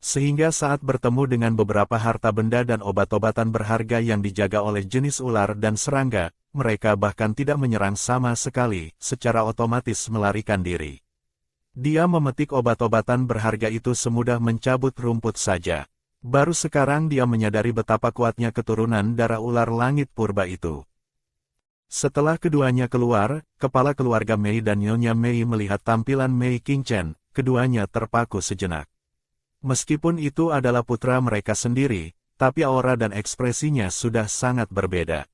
Sehingga saat bertemu dengan beberapa harta benda dan obat-obatan berharga yang dijaga oleh jenis ular dan serangga, mereka bahkan tidak menyerang sama sekali, secara otomatis melarikan diri. Dia memetik obat-obatan berharga itu semudah mencabut rumput saja. Baru sekarang dia menyadari betapa kuatnya keturunan darah ular langit purba itu. Setelah keduanya keluar, kepala keluarga Mei dan Nyonya Mei melihat tampilan Mei Qingchen, keduanya terpaku sejenak. Meskipun itu adalah putra mereka sendiri, tapi aura dan ekspresinya sudah sangat berbeda.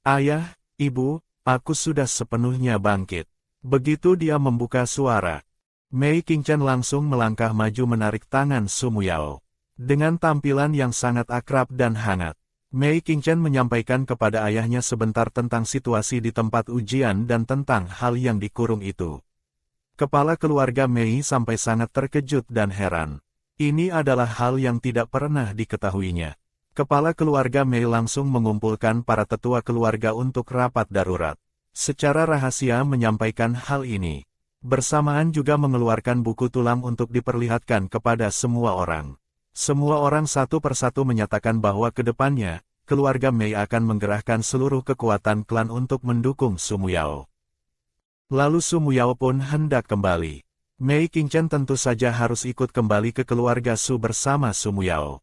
Ayah, ibu, aku sudah sepenuhnya bangkit. Begitu dia membuka suara, Mei Qingchen langsung melangkah maju menarik tangan Su Muyao. Dengan tampilan yang sangat akrab dan hangat, Mei Qingchen menyampaikan kepada ayahnya sebentar tentang situasi di tempat ujian dan tentang hal yang dikurung itu. Kepala keluarga Mei sampai sangat terkejut dan heran. Ini adalah hal yang tidak pernah diketahuinya. Kepala keluarga Mei langsung mengumpulkan para tetua keluarga untuk rapat darurat. Secara rahasia menyampaikan hal ini. Bersamaan juga mengeluarkan buku tulang untuk diperlihatkan kepada semua orang. Semua orang satu persatu menyatakan bahwa ke depannya, keluarga Mei akan menggerahkan seluruh kekuatan klan untuk mendukung Su Muyao. Lalu Su Muyao pun hendak kembali. Mei Qingchen tentu saja harus ikut kembali ke keluarga Su bersama Su Muyao.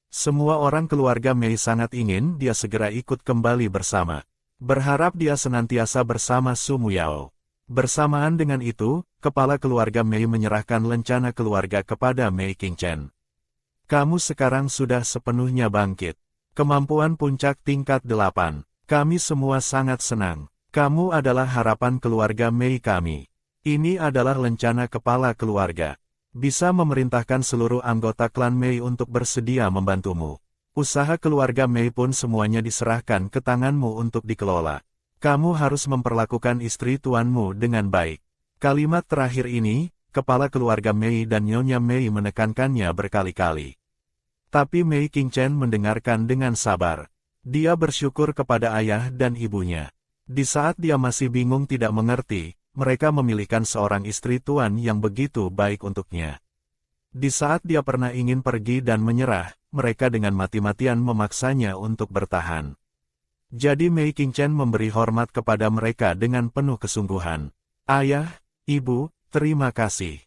Semua orang keluarga Mei sangat ingin dia segera ikut kembali bersama. Berharap dia senantiasa bersama Su Muyao. Bersamaan dengan itu, kepala keluarga Mei menyerahkan lencana keluarga kepada Mei Qingchen. Kamu sekarang sudah sepenuhnya bangkit. Kemampuan puncak tingkat 8. Kami semua sangat senang. Kamu adalah harapan keluarga Mei kami. Ini adalah lencana kepala keluarga. Bisa memerintahkan seluruh anggota klan Mei untuk bersedia membantumu. Usaha keluarga Mei pun semuanya diserahkan ke tanganmu untuk dikelola. Kamu harus memperlakukan istri tuanmu dengan baik. Kalimat terakhir ini, kepala keluarga Mei dan Nyonya Mei menekankannya berkali-kali. Tapi Mei Qingchen mendengarkan dengan sabar. Dia bersyukur kepada ayah dan ibunya. Di saat dia masih bingung tidak mengerti, mereka memilihkan seorang istri tuan yang begitu baik untuknya. Di saat dia pernah ingin pergi dan menyerah, mereka dengan mati-matian memaksanya untuk bertahan. Jadi Mei Qingchen memberi hormat kepada mereka dengan penuh kesungguhan. Ayah, ibu, terima kasih.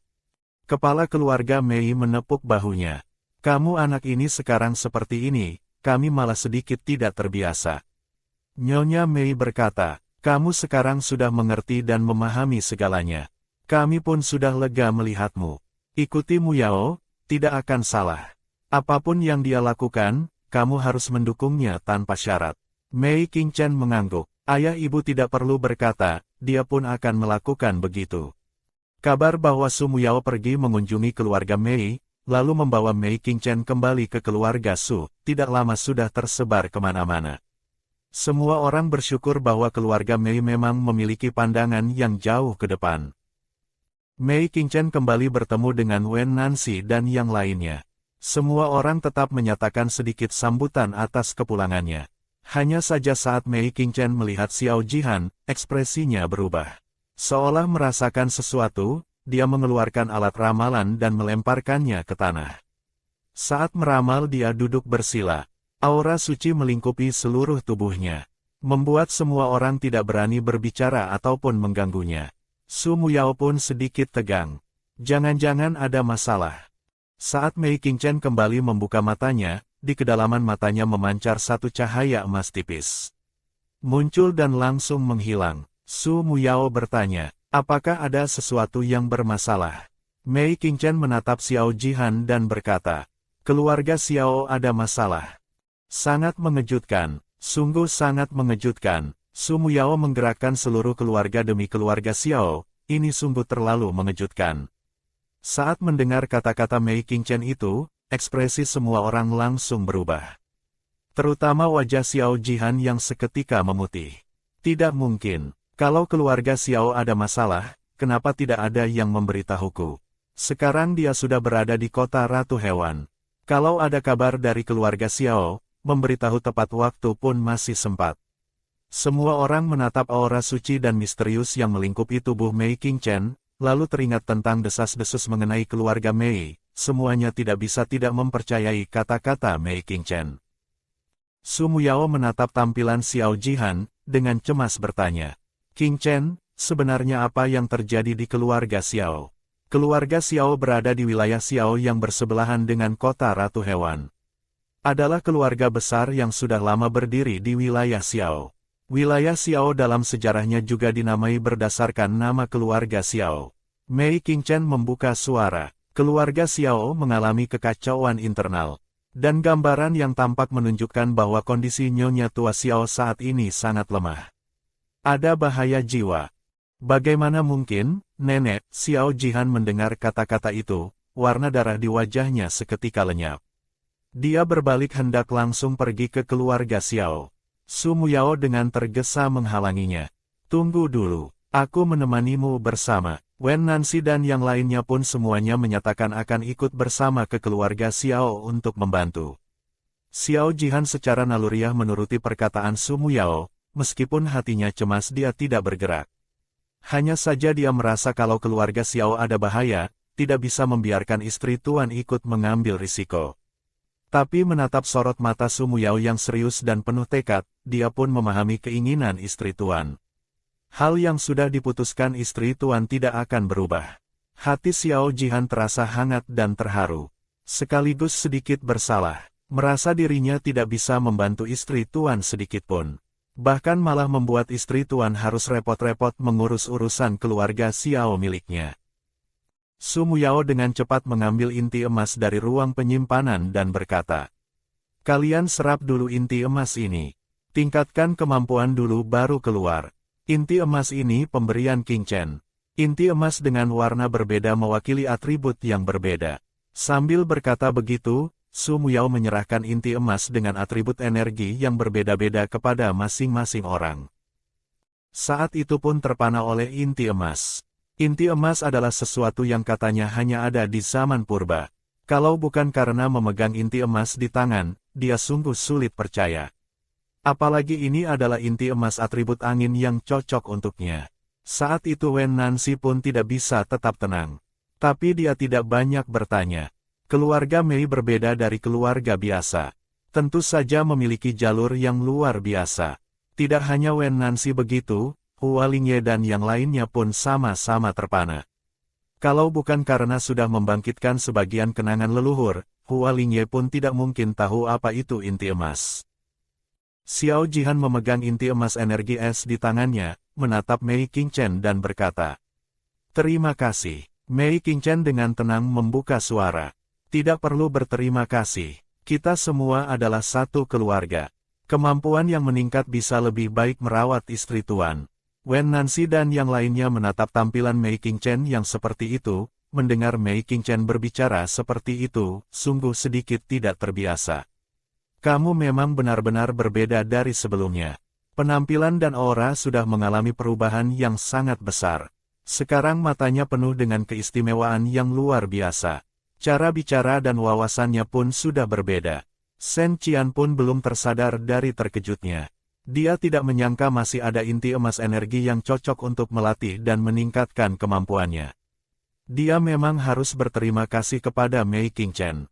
Kepala keluarga Mei menepuk bahunya. Kamu anak ini sekarang seperti ini, kami malah sedikit tidak terbiasa. Nyonya Mei berkata, kamu sekarang sudah mengerti dan memahami segalanya. Kami pun sudah lega melihatmu. Ikuti Muyao, tidak akan salah. Apapun yang dia lakukan, kamu harus mendukungnya tanpa syarat. Mei Qingchen mengangguk. Ayah ibu tidak perlu berkata, dia pun akan melakukan begitu. Kabar bahwa Su Muyao pergi mengunjungi keluarga Mei, lalu membawa Mei Qingchen kembali ke keluarga Su, tidak lama sudah tersebar kemana-mana. Semua orang bersyukur bahwa keluarga Mei memang memiliki pandangan yang jauh ke depan. Mei Qingchen kembali bertemu dengan Wen Nancy dan yang lainnya. Semua orang tetap menyatakan sedikit sambutan atas kepulangannya. Hanya saja saat Mei Qingchen melihat Xiao Jihan, ekspresinya berubah. Seolah merasakan sesuatu, dia mengeluarkan alat ramalan dan melemparkannya ke tanah. Saat meramal dia duduk bersila. Aura suci melingkupi seluruh tubuhnya, membuat semua orang tidak berani berbicara ataupun mengganggunya. Su Muyao pun sedikit tegang. Jangan-jangan ada masalah. Saat Mei Qingchen kembali membuka matanya, di kedalaman matanya memancar satu cahaya emas tipis. Muncul dan langsung menghilang. Su Muyao bertanya, apakah ada sesuatu yang bermasalah? Mei Qingchen menatap Xiao Jihan dan berkata, keluarga Xiao ada masalah. Sangat mengejutkan, sungguh sangat mengejutkan. Su Muyao menggerakkan seluruh keluarga demi keluarga Xiao, ini sungguh terlalu mengejutkan. Saat mendengar kata-kata Mei Qingchen itu, ekspresi semua orang langsung berubah. Terutama wajah Xiao Jihan yang seketika memutih. Tidak mungkin, kalau keluarga Xiao ada masalah, kenapa tidak ada yang memberitahuku? Sekarang dia sudah berada di kota Ratu Hewan. Kalau ada kabar dari keluarga Xiao, memberitahu tepat waktu pun masih sempat. Semua orang menatap aura suci dan misterius yang melingkupi tubuh Mei Qingchen, lalu teringat tentang desas-desus mengenai keluarga Mei, semuanya tidak bisa tidak mempercayai kata-kata Mei Qingchen. Su Muyao menatap tampilan Xiao Jihan, dengan cemas bertanya, "Qingchen, sebenarnya apa yang terjadi di keluarga Xiao?" Keluarga Xiao berada di wilayah Xiao yang bersebelahan dengan kota Ratu Hewan. Adalah keluarga besar yang sudah lama berdiri di wilayah Xiao. Wilayah Xiao dalam sejarahnya juga dinamai berdasarkan nama keluarga Xiao. Mei Qingchen membuka suara. Keluarga Xiao mengalami kekacauan internal. Dan gambaran yang tampak menunjukkan bahwa kondisi Nyonya Tua Xiao saat ini sangat lemah. Ada bahaya jiwa. Bagaimana mungkin, Nenek? Xiao Jihan mendengar kata-kata itu, warna darah di wajahnya seketika lenyap. Dia berbalik hendak langsung pergi ke keluarga Xiao. Su Muyao dengan tergesa menghalanginya. "Tunggu dulu, aku menemanimu bersama." Wen Nancy dan yang lainnya pun semuanya menyatakan akan ikut bersama ke keluarga Xiao untuk membantu. Xiao Jihan secara naluriah menuruti perkataan Su Muyao, meskipun hatinya cemas dia tidak bergerak. Hanya saja dia merasa kalau keluarga Xiao ada bahaya, tidak bisa membiarkan istri tuan ikut mengambil risiko. Tapi menatap sorot mata Su Muyao yang serius dan penuh tekad, dia pun memahami keinginan istri tuan. Hal yang sudah diputuskan istri tuan tidak akan berubah. Hati Xiao Jihan terasa hangat dan terharu. Sekaligus sedikit bersalah, merasa dirinya tidak bisa membantu istri tuan sedikitpun. Bahkan malah membuat istri tuan harus repot-repot mengurus urusan keluarga Xiao miliknya. Su Muyao dengan cepat mengambil inti emas dari ruang penyimpanan dan berkata, "Kalian serap dulu inti emas ini. Tingkatkan kemampuan dulu baru keluar. Inti emas ini pemberian Qingchen. Inti emas dengan warna berbeda mewakili atribut yang berbeda." Sambil berkata begitu, Su Muyao menyerahkan inti emas dengan atribut energi yang berbeda-beda kepada masing-masing orang. Saat itu pun terpana oleh inti emas. Inti emas adalah sesuatu yang katanya hanya ada di zaman purba. Kalau bukan karena memegang inti emas di tangan, dia sungguh sulit percaya. Apalagi ini adalah inti emas atribut angin yang cocok untuknya. Saat itu Wen Nancy pun tidak bisa tetap tenang. Tapi dia tidak banyak bertanya. Keluarga Mei berbeda dari keluarga biasa. Tentu saja memiliki jalur yang luar biasa. Tidak hanya Wen Nancy begitu, Hua Lingye dan yang lainnya pun sama-sama terpana. Kalau bukan karena sudah membangkitkan sebagian kenangan leluhur, Hua Lingye pun tidak mungkin tahu apa itu inti emas. Xiao Jihan memegang inti emas energi es di tangannya, menatap Mei Qingchen dan berkata, "Terima kasih." Mei Qingchen dengan tenang membuka suara. "Tidak perlu berterima kasih. Kita semua adalah satu keluarga. Kemampuan yang meningkat bisa lebih baik merawat istri tuan." Wen Nancy dan yang lainnya menatap tampilan Mei Qingchen yang seperti itu, mendengar Mei Qingchen berbicara seperti itu, sungguh sedikit tidak terbiasa. "Kamu memang benar-benar berbeda dari sebelumnya. Penampilan dan aura sudah mengalami perubahan yang sangat besar. Sekarang matanya penuh dengan keistimewaan yang luar biasa. Cara bicara dan wawasannya pun sudah berbeda." Shen Qian pun belum tersadar dari terkejutnya. Dia tidak menyangka masih ada inti emas energi yang cocok untuk melatih dan meningkatkan kemampuannya. Dia memang harus berterima kasih kepada Mei Qingchen.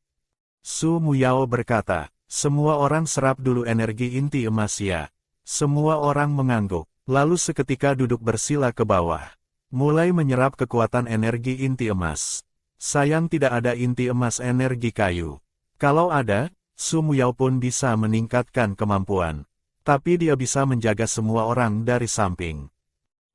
Su Muyao berkata, "Semua orang serap dulu energi inti emas ya." Semua orang mengangguk, lalu seketika duduk bersila ke bawah. Mulai menyerap kekuatan energi inti emas. Sayang tidak ada inti emas energi kayu. Kalau ada, Su Muyao pun bisa meningkatkan kemampuan. Tapi dia bisa menjaga semua orang dari samping.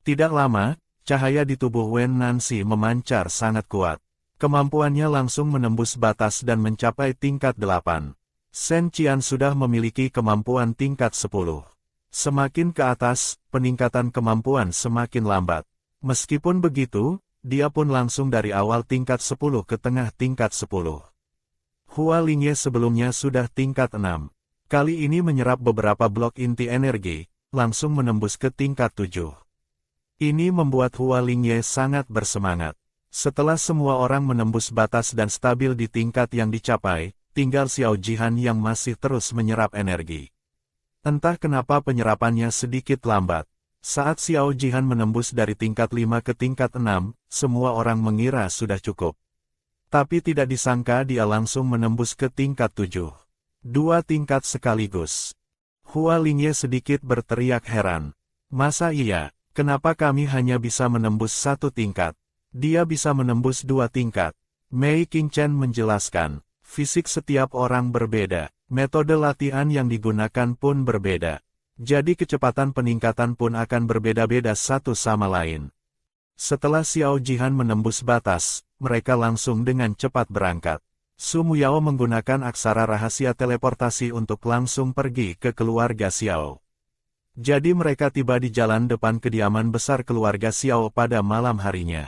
Tidak lama, cahaya di tubuh Wen Nancy memancar sangat kuat. Kemampuannya langsung menembus batas dan mencapai tingkat 8. Shen Qian sudah memiliki kemampuan tingkat 10. Semakin ke atas, peningkatan kemampuan semakin lambat. Meskipun begitu, dia pun langsung dari awal tingkat 10 ke tengah tingkat 10. Hua Lingye sebelumnya sudah tingkat 6. Kali ini menyerap beberapa blok inti energi, langsung menembus ke tingkat 7. Ini membuat Hua Lingye sangat bersemangat. Setelah semua orang menembus batas dan stabil di tingkat yang dicapai, tinggal Xiao Jihan yang masih terus menyerap energi. Entah kenapa penyerapannya sedikit lambat. Saat Xiao Jihan menembus dari tingkat 5 ke tingkat 6, semua orang mengira sudah cukup. Tapi tidak disangka dia langsung menembus ke tingkat 7. 2 tingkat sekaligus. Hua Lingye sedikit berteriak heran. Masa iya, kenapa kami hanya bisa menembus 1 tingkat? Dia bisa menembus 2 tingkat. Mei Qingchen menjelaskan, fisik setiap orang berbeda, metode latihan yang digunakan pun berbeda. Jadi kecepatan peningkatan pun akan berbeda-beda satu sama lain. Setelah Xiao Jihan menembus batas, mereka langsung dengan cepat berangkat. Su Muyao menggunakan aksara rahasia teleportasi untuk langsung pergi ke keluarga Xiao. Jadi mereka tiba di jalan depan kediaman besar keluarga Xiao pada malam harinya.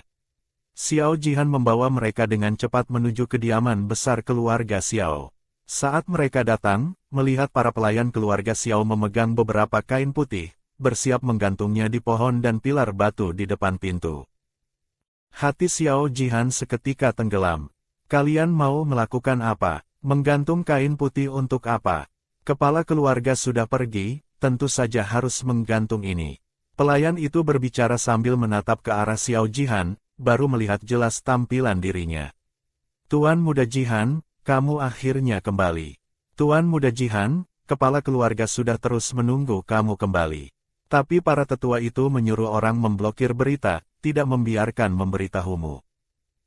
Xiao Jihan membawa mereka dengan cepat menuju kediaman besar keluarga Xiao. Saat mereka datang, melihat para pelayan keluarga Xiao memegang beberapa kain putih, bersiap menggantungnya di pohon dan pilar batu di depan pintu. Hati Xiao Jihan seketika tenggelam. Kalian mau melakukan apa? Menggantung kain putih untuk apa? Kepala keluarga sudah pergi, tentu saja harus menggantung ini. Pelayan itu berbicara sambil menatap ke arah Xiao Jihan, baru melihat jelas tampilan dirinya. Tuan Muda Jihan, kamu akhirnya kembali. Tuan Muda Jihan, kepala keluarga sudah terus menunggu kamu kembali. Tapi para tetua itu menyuruh orang memblokir berita, tidak membiarkan memberitahumu.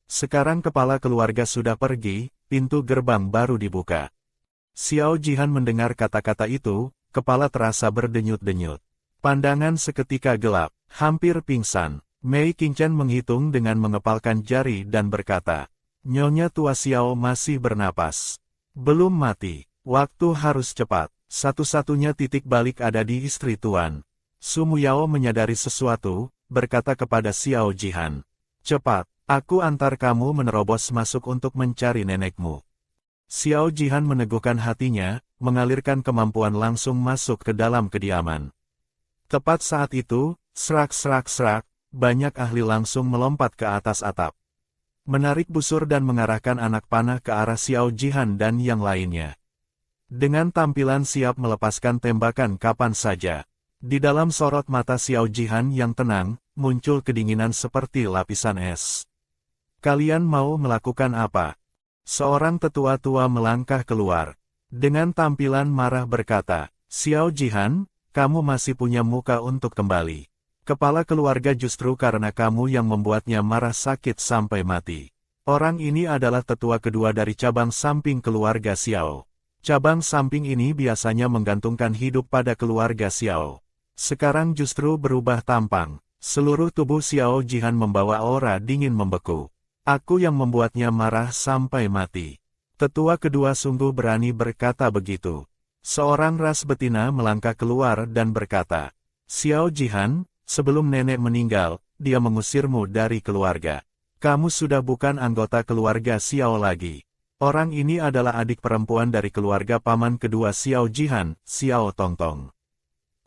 Sekarang kepala keluarga sudah pergi, pintu gerbang baru dibuka. Xiao Jihan mendengar kata-kata itu, kepala terasa berdenyut-denyut. Pandangan seketika gelap, hampir pingsan. Mei Qingchen menghitung dengan mengepalkan jari dan berkata, Nyonya Tua Xiao masih bernapas. Belum mati, waktu harus cepat. Satu-satunya titik balik ada di istri Tuan. Su Muyao menyadari sesuatu, berkata kepada Xiao Jihan. Cepat. Aku antar kamu menerobos masuk untuk mencari nenekmu. Xiao Jihan meneguhkan hatinya, mengalirkan kemampuan langsung masuk ke dalam kediaman. Tepat saat itu, serak-serak-serak, banyak ahli langsung melompat ke atas atap. Menarik busur dan mengarahkan anak panah ke arah Xiao Jihan dan yang lainnya. Dengan tampilan siap melepaskan tembakan kapan saja. Di dalam sorot mata Xiao Jihan yang tenang, muncul kedinginan seperti lapisan es. Kalian mau melakukan apa? Seorang tetua-tua melangkah keluar. Dengan tampilan marah berkata, Xiao Jihan, kamu masih punya muka untuk kembali. Kepala keluarga justru karena kamu yang membuatnya marah sakit sampai mati. Orang ini adalah tetua kedua dari cabang samping keluarga Xiao. Cabang samping ini biasanya menggantungkan hidup pada keluarga Xiao. Sekarang justru berubah tampang. Seluruh tubuh Xiao Jihan membawa aura dingin membeku. Aku yang membuatnya marah sampai mati. Tetua kedua sungguh berani berkata begitu. Seorang ras betina melangkah keluar dan berkata, Xiao Jihan, sebelum nenek meninggal, dia mengusirmu dari keluarga. Kamu sudah bukan anggota keluarga Xiao lagi. Orang ini adalah adik perempuan dari keluarga paman kedua Xiao Jihan, Xiao Tongtong.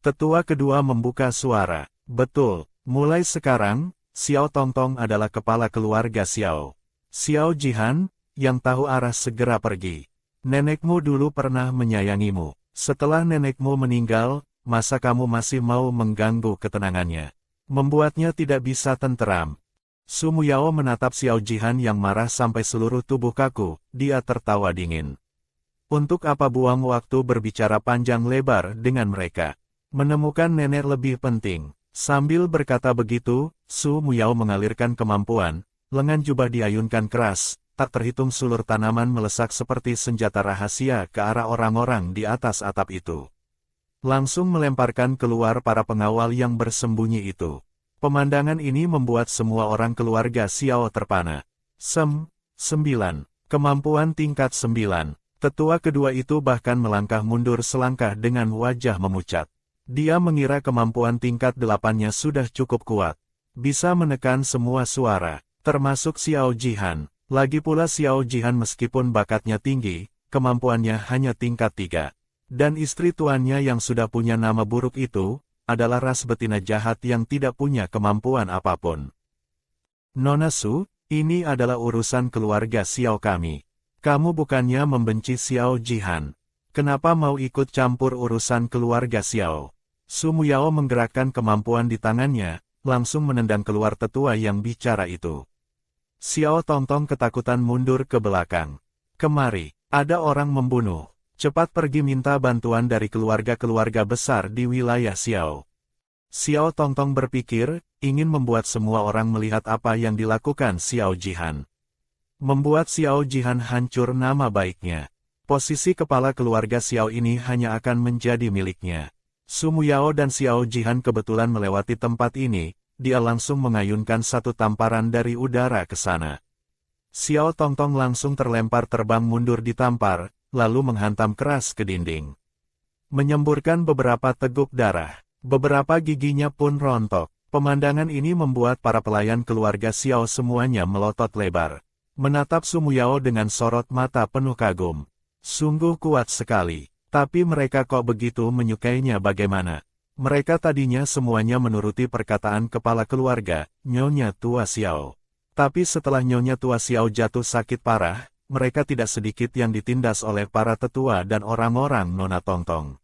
Tetua kedua membuka suara. Betul, mulai sekarang, Xiao Tongtong adalah kepala keluarga Xiao. Xiao Jihan, yang tahu arah segera pergi. Nenekmu dulu pernah menyayangimu. Setelah nenekmu meninggal, masa kamu masih mau mengganggu ketenangannya? Membuatnya tidak bisa tenteram. Su Muyao menatap Xiao Jihan yang marah sampai seluruh tubuh kaku, dia tertawa dingin. Untuk apa buang waktu berbicara panjang lebar dengan mereka? Menemukan nenek lebih penting. Sambil berkata begitu, Su Muyao mengalirkan kemampuan, lengan jubah diayunkan keras, tak terhitung sulur tanaman melesak seperti senjata rahasia ke arah orang-orang di atas atap itu. Langsung melemparkan keluar para pengawal yang bersembunyi itu. Pemandangan ini membuat semua orang keluarga Xiao terpana. 9. Kemampuan tingkat 9. Tetua kedua itu bahkan melangkah mundur selangkah dengan wajah memucat. Dia mengira kemampuan tingkat 8-nya sudah cukup kuat. Bisa menekan semua suara, termasuk Xiao Jihan. Lagi pula Xiao Jihan meskipun bakatnya tinggi, kemampuannya hanya tingkat 3. Dan istri tuannya yang sudah punya nama buruk itu, adalah ras betina jahat yang tidak punya kemampuan apapun. Nona Su, ini adalah urusan keluarga Xiao kami. Kamu bukannya membenci Xiao Jihan. Kenapa mau ikut campur urusan keluarga Xiao? Su Muyao menggerakkan kemampuan di tangannya, langsung menendang keluar tetua yang bicara itu. Xiao Tongtong ketakutan mundur ke belakang. Kemari, ada orang membunuh. Cepat pergi minta bantuan dari keluarga-keluarga besar di wilayah Xiao. Xiao Tongtong berpikir, ingin membuat semua orang melihat apa yang dilakukan Xiao Jihan. Membuat Xiao Jihan hancur nama baiknya. Posisi kepala keluarga Xiao ini hanya akan menjadi miliknya. Su Muyao dan Xiao Jihan kebetulan melewati tempat ini, dia langsung mengayunkan satu tamparan dari udara ke sana. Xiao Tongtong langsung terlempar terbang mundur ditampar, lalu menghantam keras ke dinding. Menyemburkan beberapa teguk darah, beberapa giginya pun rontok. Pemandangan ini membuat para pelayan keluarga Xiao semuanya melotot lebar. Menatap Su Muyao dengan sorot mata penuh kagum. Sungguh kuat sekali. Tapi mereka kok begitu menyukainya bagaimana? Mereka tadinya semuanya menuruti perkataan kepala keluarga, Nyonya Tua Xiao. Tapi setelah Nyonya Tua Xiao jatuh sakit parah, mereka tidak sedikit yang ditindas oleh para tetua dan orang-orang Nona Tongtong.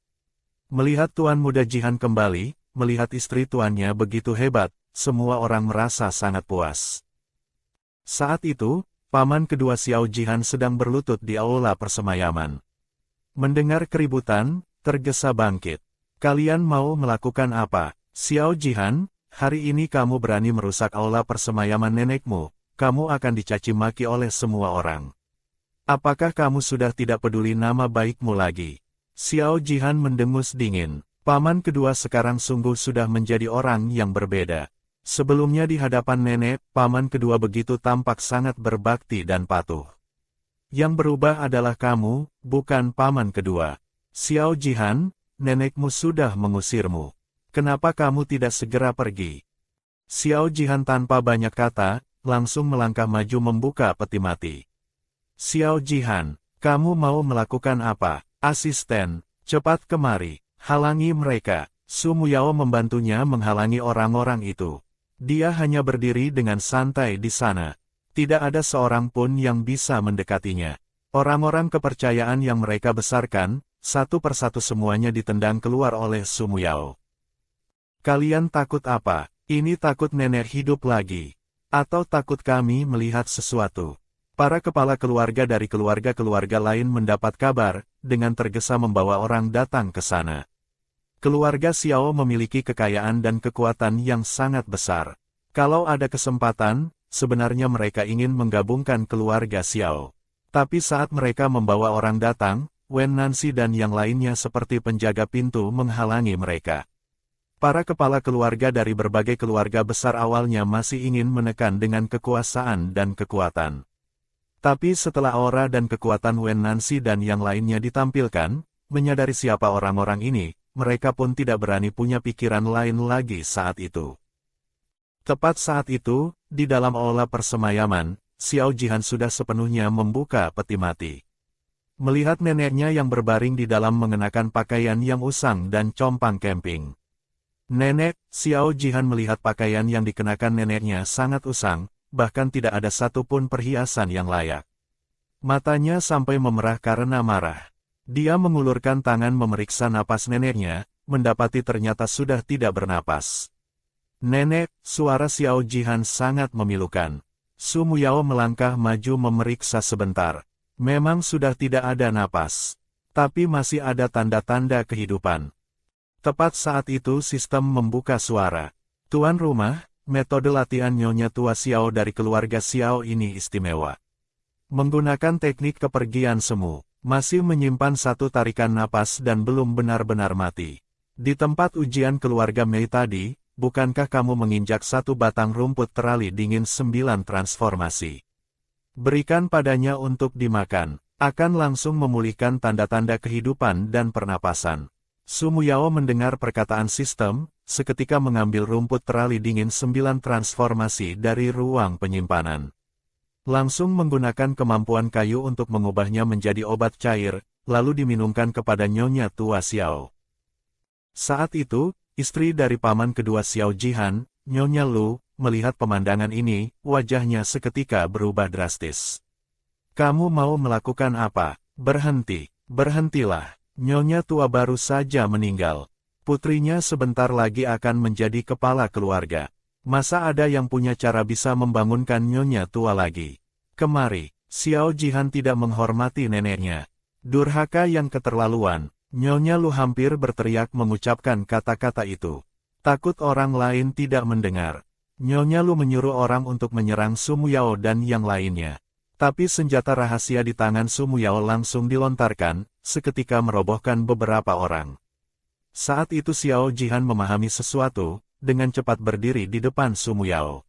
Melihat Tuan Muda Jihan kembali, melihat istri tuannya begitu hebat, semua orang merasa sangat puas. Saat itu, paman kedua Xiao Jihan sedang berlutut di aula persemayaman. Mendengar keributan, tergesa bangkit. Kalian mau melakukan apa? Xiao Jihan, hari ini kamu berani merusak aula persemayaman nenekmu, kamu akan dicaci maki oleh semua orang. Apakah kamu sudah tidak peduli nama baikmu lagi? Xiao Jihan mendengus dingin. Paman kedua sekarang sungguh sudah menjadi orang yang berbeda. Sebelumnya di hadapan nenek, paman kedua begitu tampak sangat berbakti dan patuh. Yang berubah adalah kamu, bukan paman kedua. Xiao Jihan, nenekmu sudah mengusirmu. Kenapa kamu tidak segera pergi? Xiao Jihan tanpa banyak kata, langsung melangkah maju membuka peti mati. Xiao Jihan, kamu mau melakukan apa? Asisten, cepat kemari, halangi mereka. Su Muyao membantunya menghalangi orang-orang itu. Dia hanya berdiri dengan santai di sana. Tidak ada seorang pun yang bisa mendekatinya. Orang-orang kepercayaan yang mereka besarkan, satu persatu semuanya ditendang keluar oleh Su Muyao. Kalian takut apa? Ini takut nenek hidup lagi. Atau takut kami melihat sesuatu? Para kepala keluarga dari keluarga-keluarga lain mendapat kabar, dengan tergesa membawa orang datang ke sana. Keluarga Xiao memiliki kekayaan dan kekuatan yang sangat besar. Kalau ada kesempatan, sebenarnya mereka ingin menggabungkan keluarga Xiao. Tapi saat mereka membawa orang datang, Wen Nancy dan yang lainnya seperti penjaga pintu menghalangi mereka. Para kepala keluarga dari berbagai keluarga besar awalnya masih ingin menekan dengan kekuasaan dan kekuatan. Tapi setelah aura dan kekuatan Wen Nancy dan yang lainnya ditampilkan, menyadari siapa orang-orang ini, mereka pun tidak berani punya pikiran lain lagi saat itu. Tepat saat itu, di dalam aula persemayaman, Xiao Jihan sudah sepenuhnya membuka peti mati. Melihat neneknya yang berbaring di dalam mengenakan pakaian yang usang dan compang camping. Nenek, Xiao Jihan melihat pakaian yang dikenakan neneknya sangat usang, bahkan tidak ada satupun perhiasan yang layak. Matanya sampai memerah karena marah. Dia mengulurkan tangan memeriksa napas neneknya, mendapati ternyata sudah tidak bernapas. Nenek, suara Xiao Jihan sangat memilukan. Su Muyao melangkah maju memeriksa sebentar. Memang sudah tidak ada napas. Tapi masih ada tanda-tanda kehidupan. Tepat saat itu sistem membuka suara. Tuan rumah, metode latihan Nyonya Tua Xiao dari keluarga Xiao ini istimewa. Menggunakan teknik kepergian semu, masih menyimpan satu tarikan napas dan belum benar-benar mati. Di tempat ujian keluarga Mei tadi, bukankah kamu menginjak satu batang rumput terali dingin 9 transformasi? Berikan padanya untuk dimakan, akan langsung memulihkan tanda-tanda kehidupan dan pernapasan. Su Muyao mendengar perkataan sistem, seketika mengambil rumput terali dingin 9 transformasi dari ruang penyimpanan. Langsung menggunakan kemampuan kayu untuk mengubahnya menjadi obat cair, lalu diminumkan kepada Nyonya Tua Xiao. Saat itu, istri dari paman kedua Xiao Jihan, Nyonya Lu, melihat pemandangan ini, wajahnya seketika berubah drastis. Kamu mau melakukan apa? Berhenti, berhentilah. Nyonya Tua baru saja meninggal. Putrinya sebentar lagi akan menjadi kepala keluarga. Masa ada yang punya cara bisa membangunkan nyonya tua lagi? Kemari, Xiao Jihan tidak menghormati neneknya. Durhaka yang keterlaluan, Nyonya Lu hampir berteriak mengucapkan kata-kata itu. Takut orang lain tidak mendengar. Nyonya Lu menyuruh orang untuk menyerang Su Muyao dan yang lainnya. Tapi senjata rahasia di tangan Su Muyao langsung dilontarkan, seketika merobohkan beberapa orang. Saat itu Xiao Jihan memahami sesuatu, dengan cepat berdiri di depan Su Muyao.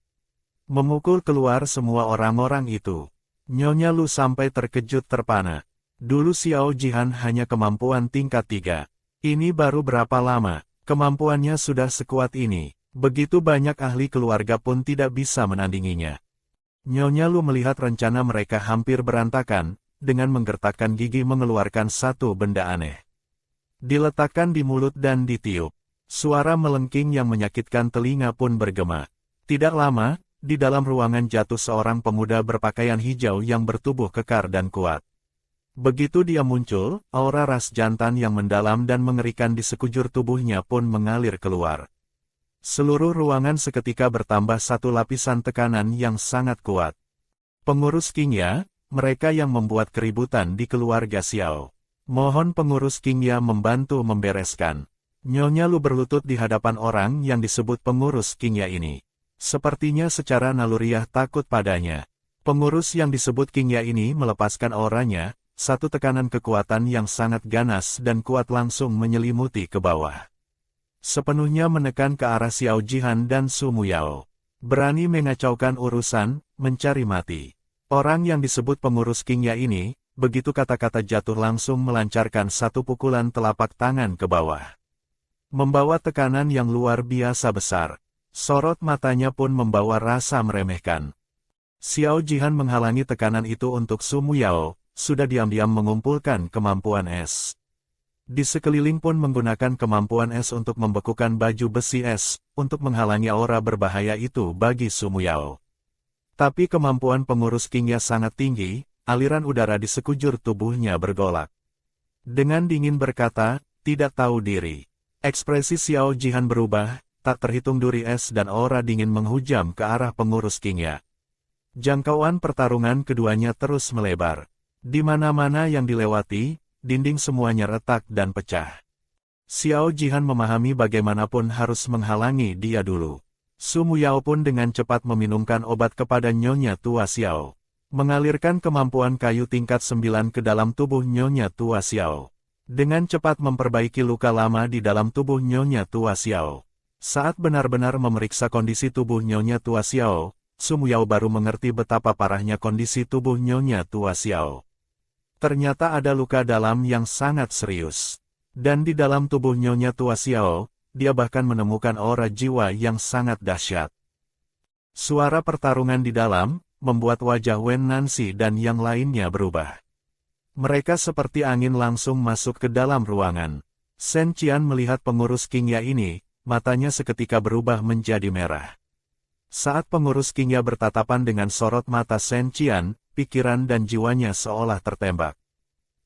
Memukul keluar semua orang-orang itu. Nyonya Lu sampai terkejut terpana. Dulu Xiao Jihan hanya kemampuan tingkat 3. Ini baru berapa lama, kemampuannya sudah sekuat ini. Begitu banyak ahli keluarga pun tidak bisa menandinginya. Nyonya Lu melihat rencana mereka hampir berantakan, dengan menggertakkan gigi mengeluarkan satu benda aneh. Diletakkan di mulut dan ditiup. Suara melengking yang menyakitkan telinga pun bergema. Tidak lama, di dalam ruangan jatuh seorang pemuda berpakaian hijau yang bertubuh kekar dan kuat. Begitu dia muncul, aura ras jantan yang mendalam dan mengerikan di sekujur tubuhnya pun mengalir keluar. Seluruh ruangan seketika bertambah satu lapisan tekanan yang sangat kuat. Pengurus Qingya, mereka yang membuat keributan di keluarga Xiao. Mohon pengurus Qingya membantu membereskan. Nyonya Lu berlutut di hadapan orang yang disebut pengurus Qingya ini. Sepertinya secara naluriah takut padanya. Pengurus yang disebut Qingya ini melepaskan auranya, satu tekanan kekuatan yang sangat ganas dan kuat langsung menyelimuti ke bawah. Sepenuhnya menekan ke arah Xiao Jihan dan Su Muyao. Berani mengacaukan urusan, mencari mati. Orang yang disebut pengurus Qingya ini, begitu kata-kata jatuh langsung melancarkan satu pukulan telapak tangan ke bawah. Membawa tekanan yang luar biasa besar. Sorot matanya pun membawa rasa meremehkan. Xiao Jihan menghalangi tekanan itu untuk Su Muyao, sudah diam-diam mengumpulkan kemampuan es. Di sekeliling pun menggunakan kemampuan es untuk membekukan baju besi es, untuk menghalangi aura berbahaya itu bagi Su Muyao. Tapi kemampuan pengurus Qingya sangat tinggi, aliran udara di sekujur tubuhnya bergolak. Dengan dingin berkata, tidak tahu diri. Ekspresi Xiao Jihan berubah, tak terhitung duri es dan aura dingin menghujam ke arah pengurus Qingya. Jangkauan pertarungan keduanya terus melebar. Di mana-mana yang dilewati, dinding semuanya retak dan pecah. Xiao Jihan memahami bagaimanapun harus menghalangi dia dulu. Su Muyao pun dengan cepat meminumkan obat kepada Nyonya Tua Xiao. Mengalirkan kemampuan kayu tingkat 9 ke dalam tubuh Nyonya Tua Xiao. Dengan cepat memperbaiki luka lama di dalam tubuh Nyonya Tua Xiao. Saat benar-benar memeriksa kondisi tubuh Nyonya Tua Xiao, Su Muyao baru mengerti betapa parahnya kondisi tubuh Nyonya Tua Xiao. Ternyata ada luka dalam yang sangat serius. Dan di dalam tubuh Nyonya Tua Xiao, dia bahkan menemukan aura jiwa yang sangat dahsyat. Suara pertarungan di dalam, membuat wajah Wen Nancy dan yang lainnya berubah. Mereka seperti angin langsung masuk ke dalam ruangan. Shen Qian melihat pengurus Qingya ini, matanya seketika berubah menjadi merah. Saat pengurus Qingya bertatapan dengan sorot mata Shen Qian, pikiran dan jiwanya seolah tertembak.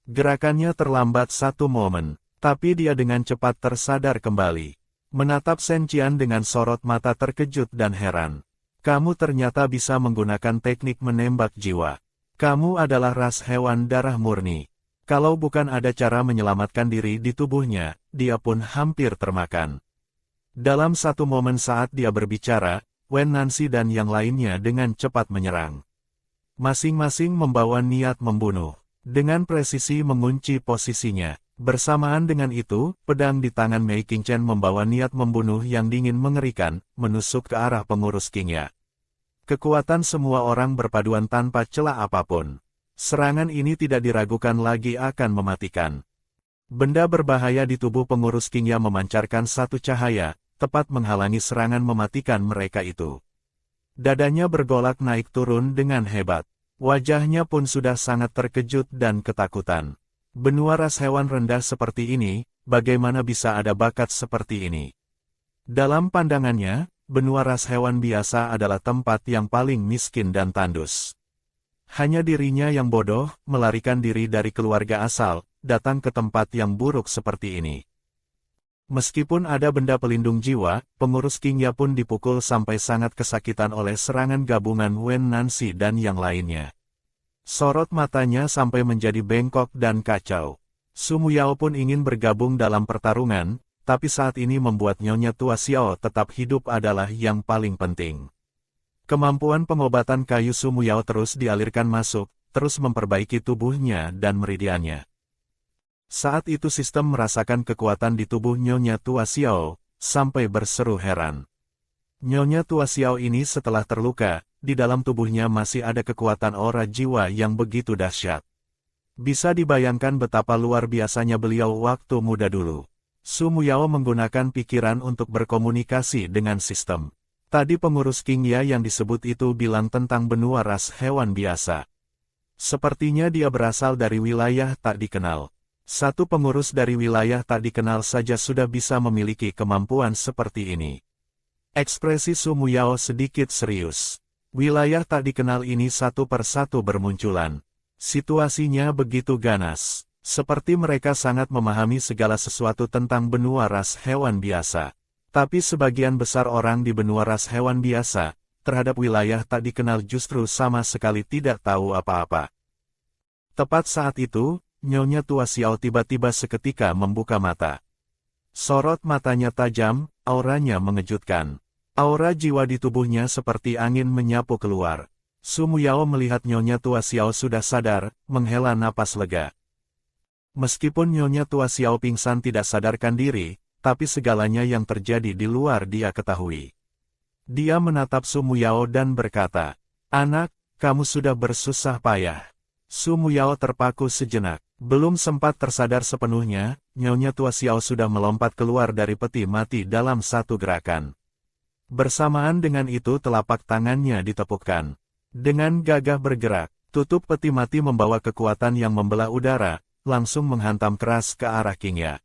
Gerakannya terlambat satu momen, tapi dia dengan cepat tersadar kembali. Menatap Shen Qian dengan sorot mata terkejut dan heran. Kamu ternyata bisa menggunakan teknik menembak jiwa. Kamu adalah ras hewan darah murni. Kalau bukan ada cara menyelamatkan diri di tubuhnya, dia pun hampir termakan. Dalam satu momen saat dia berbicara, Wen Nancy dan yang lainnya dengan cepat menyerang. Masing-masing membawa niat membunuh. Dengan presisi mengunci posisinya. Bersamaan dengan itu, pedang di tangan Mei Qingchen membawa niat membunuh yang dingin mengerikan, menusuk ke arah pengurus Qingya. Kekuatan semua orang berpaduan tanpa celah apapun. Serangan ini tidak diragukan lagi akan mematikan. Benda berbahaya di tubuh pengurus Qingya memancarkan satu cahaya, tepat menghalangi serangan mematikan mereka itu. Dadanya bergolak naik turun dengan hebat. Wajahnya pun sudah sangat terkejut dan ketakutan. Benua ras hewan rendah seperti ini, bagaimana bisa ada bakat seperti ini? Dalam pandangannya, benua ras hewan biasa adalah tempat yang paling miskin dan tandus. Hanya dirinya yang bodoh, melarikan diri dari keluarga asal, datang ke tempat yang buruk seperti ini. Meskipun ada benda pelindung jiwa, pengurus Qingya pun dipukul sampai sangat kesakitan oleh serangan gabungan Wen Nanxi dan yang lainnya. Sorot matanya sampai menjadi bengkok dan kacau. Su Muyao pun ingin bergabung dalam pertarungan, tapi saat ini membuat Nyonya Tua Xiao tetap hidup adalah yang paling penting. Kemampuan pengobatan kayu Su Muyao terus dialirkan masuk, terus memperbaiki tubuhnya dan meridiannya. Saat itu sistem merasakan kekuatan di tubuh Nyonya Tua Xiao, sampai berseru heran. Nyonya Tua Xiao ini setelah terluka, di dalam tubuhnya masih ada kekuatan aura jiwa yang begitu dahsyat. Bisa dibayangkan betapa luar biasanya beliau waktu muda dulu. Su Muyao menggunakan pikiran untuk berkomunikasi dengan sistem. Tadi pengurus Qingya yang disebut itu bilang tentang benua ras hewan biasa. Sepertinya dia berasal dari wilayah tak dikenal. Satu pengurus dari wilayah tak dikenal saja sudah bisa memiliki kemampuan seperti ini. Ekspresi Su Muyao sedikit serius. Wilayah tak dikenal ini satu persatu bermunculan. Situasinya begitu ganas. Seperti mereka sangat memahami segala sesuatu tentang benua ras hewan biasa. Tapi sebagian besar orang di benua ras hewan biasa, terhadap wilayah tak dikenal justru sama sekali tidak tahu apa-apa. Tepat saat itu, Nyonya Tua Xiao tiba-tiba seketika membuka mata. Sorot matanya tajam, auranya mengejutkan. Aura jiwa di tubuhnya seperti angin menyapu keluar. Su Muyao melihat Nyonya Tua Xiao sudah sadar, menghela napas lega. Meskipun Nyonya Tua Xiao pingsan tidak sadarkan diri, tapi segalanya yang terjadi di luar dia ketahui. Dia menatap Su Muyao dan berkata, "Anak, kamu sudah bersusah payah." Su Muyao terpaku sejenak. Belum sempat tersadar sepenuhnya, Nyonya Tua Xiao sudah melompat keluar dari peti mati dalam satu gerakan. Bersamaan dengan itu telapak tangannya ditepukkan. Dengan gagah bergerak, tutup peti mati membawa kekuatan yang membelah udara, langsung menghantam keras ke arah Qingya.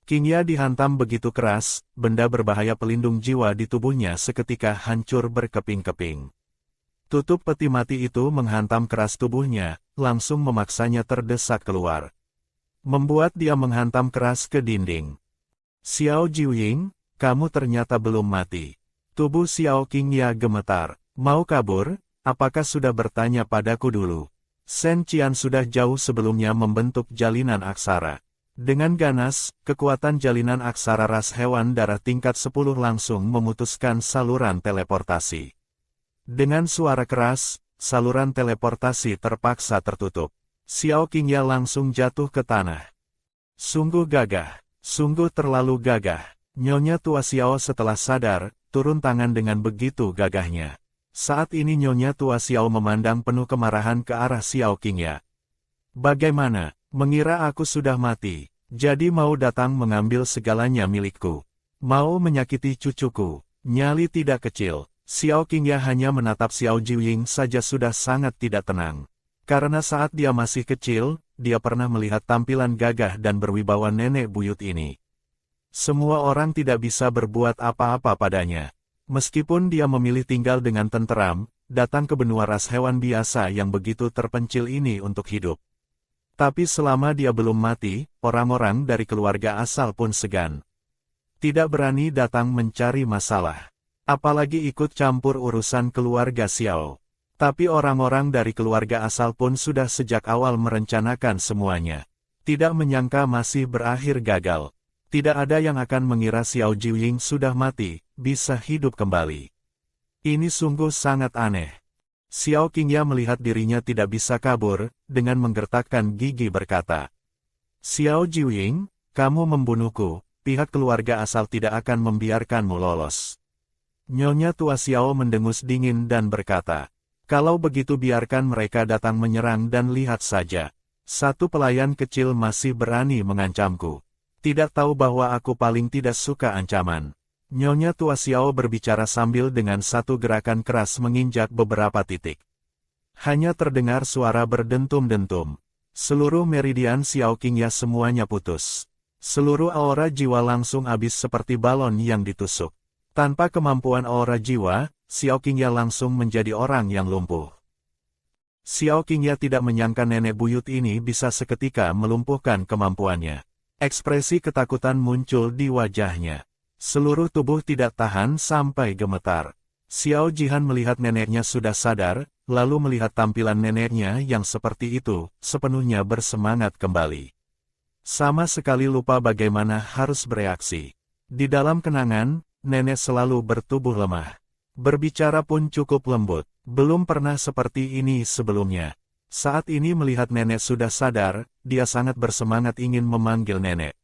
Qingya dihantam begitu keras, benda berbahaya pelindung jiwa di tubuhnya seketika hancur berkeping-keping. Tutup peti mati itu menghantam keras tubuhnya, langsung memaksanya terdesak keluar. Membuat dia menghantam keras ke dinding. "Xiao Jiuying, kamu ternyata belum mati." Tubuh Xiao Qingya gemetar. "Mau kabur? Apakah sudah bertanya padaku dulu?" Shen Qian sudah jauh sebelumnya membentuk jalinan aksara. Dengan ganas, kekuatan jalinan aksara ras hewan darah tingkat 10 langsung memutuskan saluran teleportasi. Dengan suara keras, saluran teleportasi terpaksa tertutup. Xiao Qingya langsung jatuh ke tanah. Sungguh gagah, sungguh terlalu gagah. Nyonya Tua Xiao setelah sadar, turun tangan dengan begitu gagahnya. Saat ini Nyonya Tua Xiao memandang penuh kemarahan ke arah Xiao Qingya. "Bagaimana, mengira aku sudah mati, jadi mau datang mengambil segalanya milikku? Mau menyakiti cucuku? Nyali tidak kecil." Xiao Qingya hanya menatap Xiao Jiuying saja sudah sangat tidak tenang. Karena saat dia masih kecil, dia pernah melihat tampilan gagah dan berwibawa nenek buyut ini. Semua orang tidak bisa berbuat apa-apa padanya. Meskipun dia memilih tinggal dengan tenteram, datang ke benua ras hewan biasa yang begitu terpencil ini untuk hidup. Tapi selama dia belum mati, orang-orang dari keluarga asal pun segan. Tidak berani datang mencari masalah. Apalagi ikut campur urusan keluarga Xiao. Tapi orang-orang dari keluarga asal pun sudah sejak awal merencanakan semuanya. Tidak menyangka masih berakhir gagal. Tidak ada yang akan mengira Xiao Jiuying sudah mati, bisa hidup kembali. Ini sungguh sangat aneh. Xiao Qingya melihat dirinya tidak bisa kabur, dengan menggertakkan gigi berkata, "Xiao Jiuying, kamu membunuhku, pihak keluarga asal tidak akan membiarkanmu lolos." Nyonya Tua Xiao mendengus dingin dan berkata, "Kalau begitu biarkan mereka datang menyerang dan lihat saja. Satu pelayan kecil masih berani mengancamku. Tidak tahu bahwa aku paling tidak suka ancaman." Nyonya Tua Xiao berbicara sambil dengan satu gerakan keras menginjak beberapa titik. Hanya terdengar suara berdentum-dentum. Seluruh meridian Xiao Qingya semuanya putus. Seluruh aura jiwa langsung habis seperti balon yang ditusuk. Tanpa kemampuan aura jiwa, Xiao Qingya langsung menjadi orang yang lumpuh. Xiao Qingya tidak menyangka nenek buyut ini bisa seketika melumpuhkan kemampuannya. Ekspresi ketakutan muncul di wajahnya. Seluruh tubuh tidak tahan sampai gemetar. Xiao Jihan melihat neneknya sudah sadar, lalu melihat tampilan neneknya yang seperti itu, sepenuhnya bersemangat kembali. Sama sekali lupa bagaimana harus bereaksi. Di dalam kenangan, nenek selalu bertubuh lemah. Berbicara pun cukup lembut, belum pernah seperti ini sebelumnya. Saat ini melihat nenek sudah sadar, dia sangat bersemangat ingin memanggil nenek.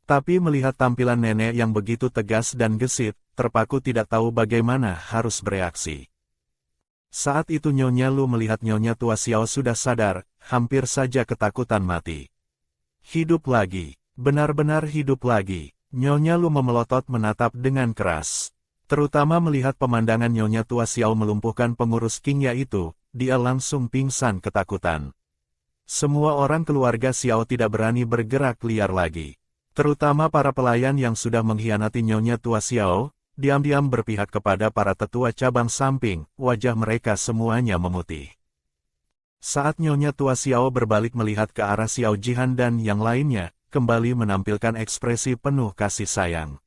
Tapi melihat tampilan nenek yang begitu tegas dan gesit, terpaku tidak tahu bagaimana harus bereaksi. Saat itu Nyonya Lu melihat Nyonya tua Xiao sudah sadar, hampir saja ketakutan mati. Hidup lagi, benar-benar hidup lagi. Nyonya Lu memelotot menatap dengan keras. Terutama melihat pemandangan Nyonya tua Xiao melumpuhkan pengurus Qingya itu, dia langsung pingsan ketakutan. Semua orang keluarga Xiao tidak berani bergerak liar lagi. Terutama para pelayan yang sudah mengkhianati Nyonya tua Xiao, diam-diam berpihak kepada para tetua cabang samping, wajah mereka semuanya memutih. Saat Nyonya tua Xiao berbalik melihat ke arah Xiao Jihan dan yang lainnya, kembali menampilkan ekspresi penuh kasih sayang.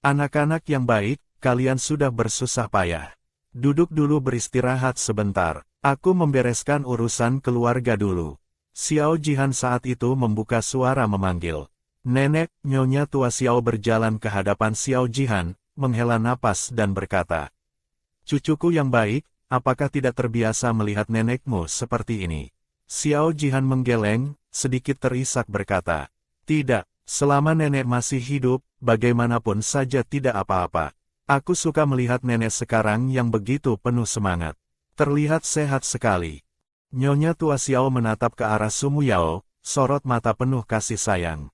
Anak-anak yang baik, kalian sudah bersusah payah. Duduk dulu beristirahat sebentar, aku membereskan urusan keluarga dulu. Xiao Jihan saat itu membuka suara memanggil. Nenek, Nyonya tua Xiao berjalan ke hadapan Xiao Jihan, menghela napas dan berkata, "Cucuku yang baik, apakah tidak terbiasa melihat nenekmu seperti ini?" Xiao Jihan menggeleng, sedikit terisak berkata, "Tidak, selama nenek masih hidup, bagaimanapun saja tidak apa-apa. Aku suka melihat nenek sekarang yang begitu penuh semangat. Terlihat sehat sekali." Nyonya tua Xiao menatap ke arah Sumu Yao, sorot mata penuh kasih sayang.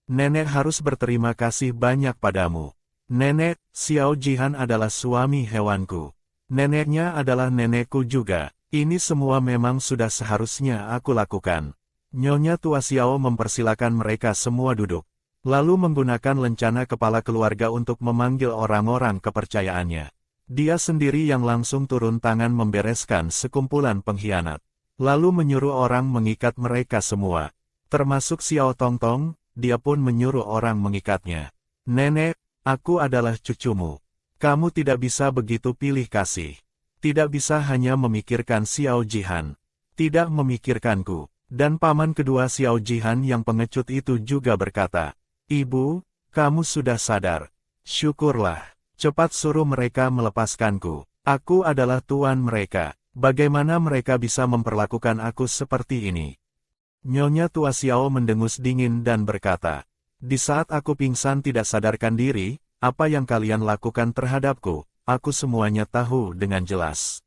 "Nenek harus berterima kasih banyak padamu. Nenek, Xiao Jihan adalah suami hewanku. Neneknya adalah nenekku juga. Ini semua memang sudah seharusnya aku lakukan." Nyonya tua Xiao mempersilakan mereka semua duduk. Lalu menggunakan lencana kepala keluarga untuk memanggil orang-orang kepercayaannya. Dia sendiri yang langsung turun tangan membereskan sekumpulan pengkhianat. Lalu menyuruh orang mengikat mereka semua. Termasuk Xiao Tongtong, dia pun menyuruh orang mengikatnya. "Nenek, aku adalah cucumu. Kamu tidak bisa begitu pilih kasih. Tidak bisa hanya memikirkan Xiao Jihan. Tidak memikirkanku." Dan paman kedua Xiao Jihan yang pengecut itu juga berkata, "Ibu, kamu sudah sadar. Syukurlah. Cepat suruh mereka melepaskanku. Aku adalah tuan mereka. Bagaimana mereka bisa memperlakukan aku seperti ini?" Nyonya tua Xiao mendengus dingin dan berkata, "Di saat aku pingsan tidak sadarkan diri, apa yang kalian lakukan terhadapku, aku semuanya tahu dengan jelas.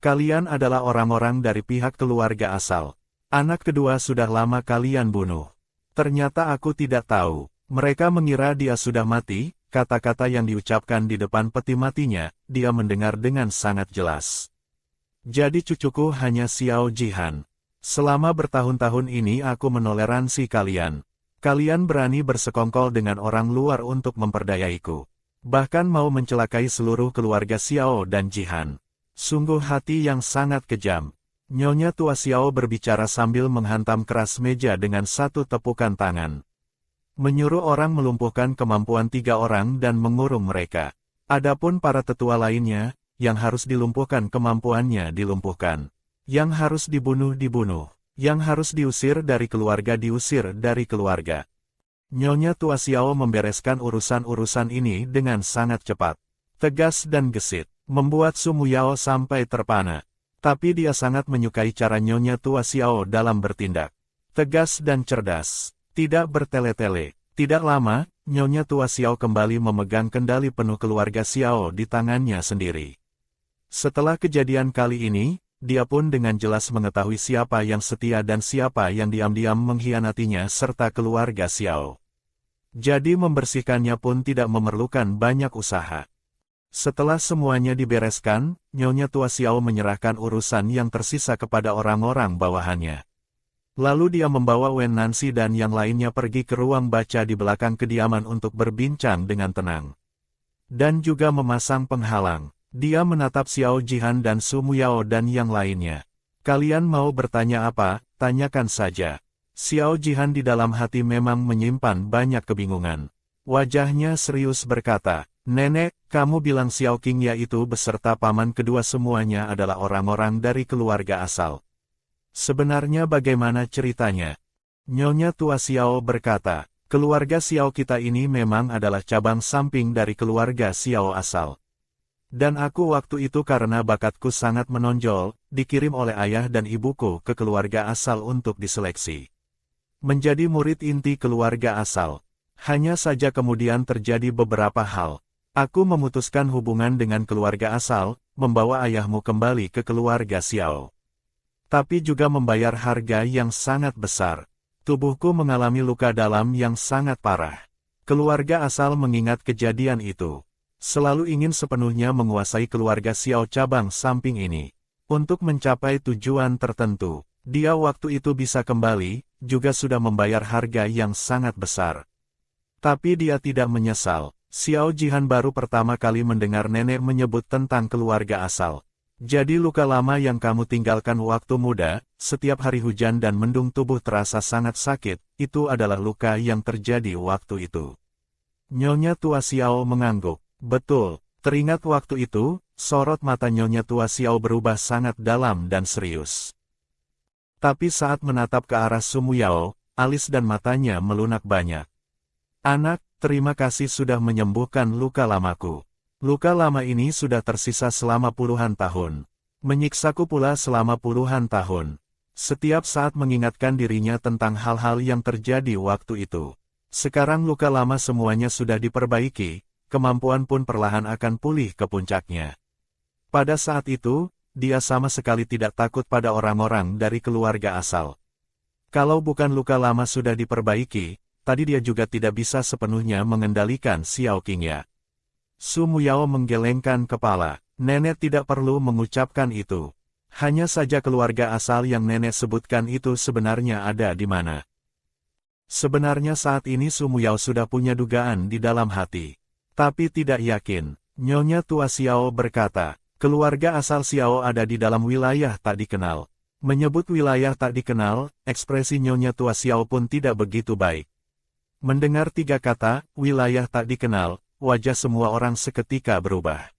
Kalian adalah orang-orang dari pihak keluarga asal. Anak kedua sudah lama kalian bunuh. Ternyata aku tidak tahu. Mereka mengira dia sudah mati." Kata-kata yang diucapkan di depan peti matinya, dia mendengar dengan sangat jelas. "Jadi cucuku hanya Xiao Jihan. Selama bertahun-tahun ini aku menoleransi kalian. Kalian berani bersekongkol dengan orang luar untuk memperdayaiku. Bahkan mau mencelakai seluruh keluarga Xiao dan Jihan. Sungguh hati yang sangat kejam." Nyonya tua Xiao berbicara sambil menghantam keras meja dengan satu tepukan tangan. Menyuruh orang melumpuhkan kemampuan 3 orang dan mengurung mereka. Adapun para tetua lainnya, yang harus dilumpuhkan kemampuannya dilumpuhkan. Yang harus dibunuh dibunuh. Yang harus diusir dari keluarga diusir dari keluarga. Nyonya tua Xiao membereskan urusan-urusan ini dengan sangat cepat. Tegas dan gesit, membuat Sumu Yao sampai terpana. Tapi dia sangat menyukai cara Nyonya tua Xiao dalam bertindak. Tegas dan cerdas. Tidak bertele-tele. Tidak lama, Nyonya tua Xiao kembali memegang kendali penuh keluarga Xiao di tangannya sendiri. Setelah kejadian kali ini, dia pun dengan jelas mengetahui siapa yang setia dan siapa yang diam-diam mengkhianatinya serta keluarga Xiao. Jadi membersihkannya pun tidak memerlukan banyak usaha. Setelah semuanya dibereskan, Nyonya tua Xiao menyerahkan urusan yang tersisa kepada orang-orang bawahannya. Lalu dia membawa Wen Nancy dan yang lainnya pergi ke ruang baca di belakang kediaman untuk berbincang dengan tenang. Dan juga memasang penghalang. Dia menatap Xiao Jihan dan Sumu Yao dan yang lainnya. "Kalian mau bertanya apa, tanyakan saja." Xiao Jihan di dalam hati memang menyimpan banyak kebingungan. Wajahnya serius berkata, "Nenek, kamu bilang Xiao Qingya itu beserta paman kedua semuanya adalah orang-orang dari keluarga asal. Sebenarnya bagaimana ceritanya?" Nyonya tua Xiao berkata, "Keluarga Xiao kita ini memang adalah cabang samping dari keluarga Xiao asal. Dan aku waktu itu karena bakatku sangat menonjol, dikirim oleh ayah dan ibuku ke keluarga asal untuk diseleksi. Menjadi murid inti keluarga asal. Hanya saja kemudian terjadi beberapa hal. Aku memutuskan hubungan dengan keluarga asal, membawa ayahmu kembali ke keluarga Xiao. Tapi juga membayar harga yang sangat besar. Tubuhku mengalami luka dalam yang sangat parah. Keluarga asal mengingat kejadian itu. Selalu ingin sepenuhnya menguasai keluarga Xiao cabang samping ini. Untuk mencapai tujuan tertentu, dia waktu itu bisa kembali, juga sudah membayar harga yang sangat besar. Tapi dia tidak menyesal. Xiao Jihan baru pertama kali mendengar nenek menyebut tentang keluarga asal. Jadi luka lama yang kamu tinggalkan waktu muda, setiap hari hujan dan mendung tubuh terasa sangat sakit, itu adalah luka yang terjadi waktu itu." Nyonya tua Xiao mengangguk. "Betul, teringat waktu itu," sorot mata Nyonya tua Xiao berubah sangat dalam dan serius. Tapi saat menatap ke arah Sumuyao, alis dan matanya melunak banyak. "Anak, terima kasih sudah menyembuhkan luka lamaku. Luka lama ini sudah tersisa selama puluhan tahun. Menyiksaku pula selama puluhan tahun. Setiap saat mengingatkan dirinya tentang hal-hal yang terjadi waktu itu. Sekarang luka lama semuanya sudah diperbaiki, kemampuan pun perlahan akan pulih ke puncaknya." Pada saat itu, dia sama sekali tidak takut pada orang-orang dari keluarga asal. Kalau bukan luka lama sudah diperbaiki, tadi dia juga tidak bisa sepenuhnya mengendalikan Xiao Qingya. Sumuyao menggelengkan kepala. Nenek tidak perlu mengucapkan itu. Hanya saja keluarga asal yang nenek sebutkan itu sebenarnya ada di mana. Sebenarnya saat ini Sumuyao sudah punya dugaan di dalam hati. Tapi tidak yakin. Nyonya tua Xiao berkata, "Keluarga asal Xiao ada di dalam wilayah tak dikenal." Menyebut wilayah tak dikenal, ekspresi Nyonya tua Xiao pun tidak begitu baik. Mendengar tiga kata, wilayah tak dikenal, wajah semua orang seketika berubah.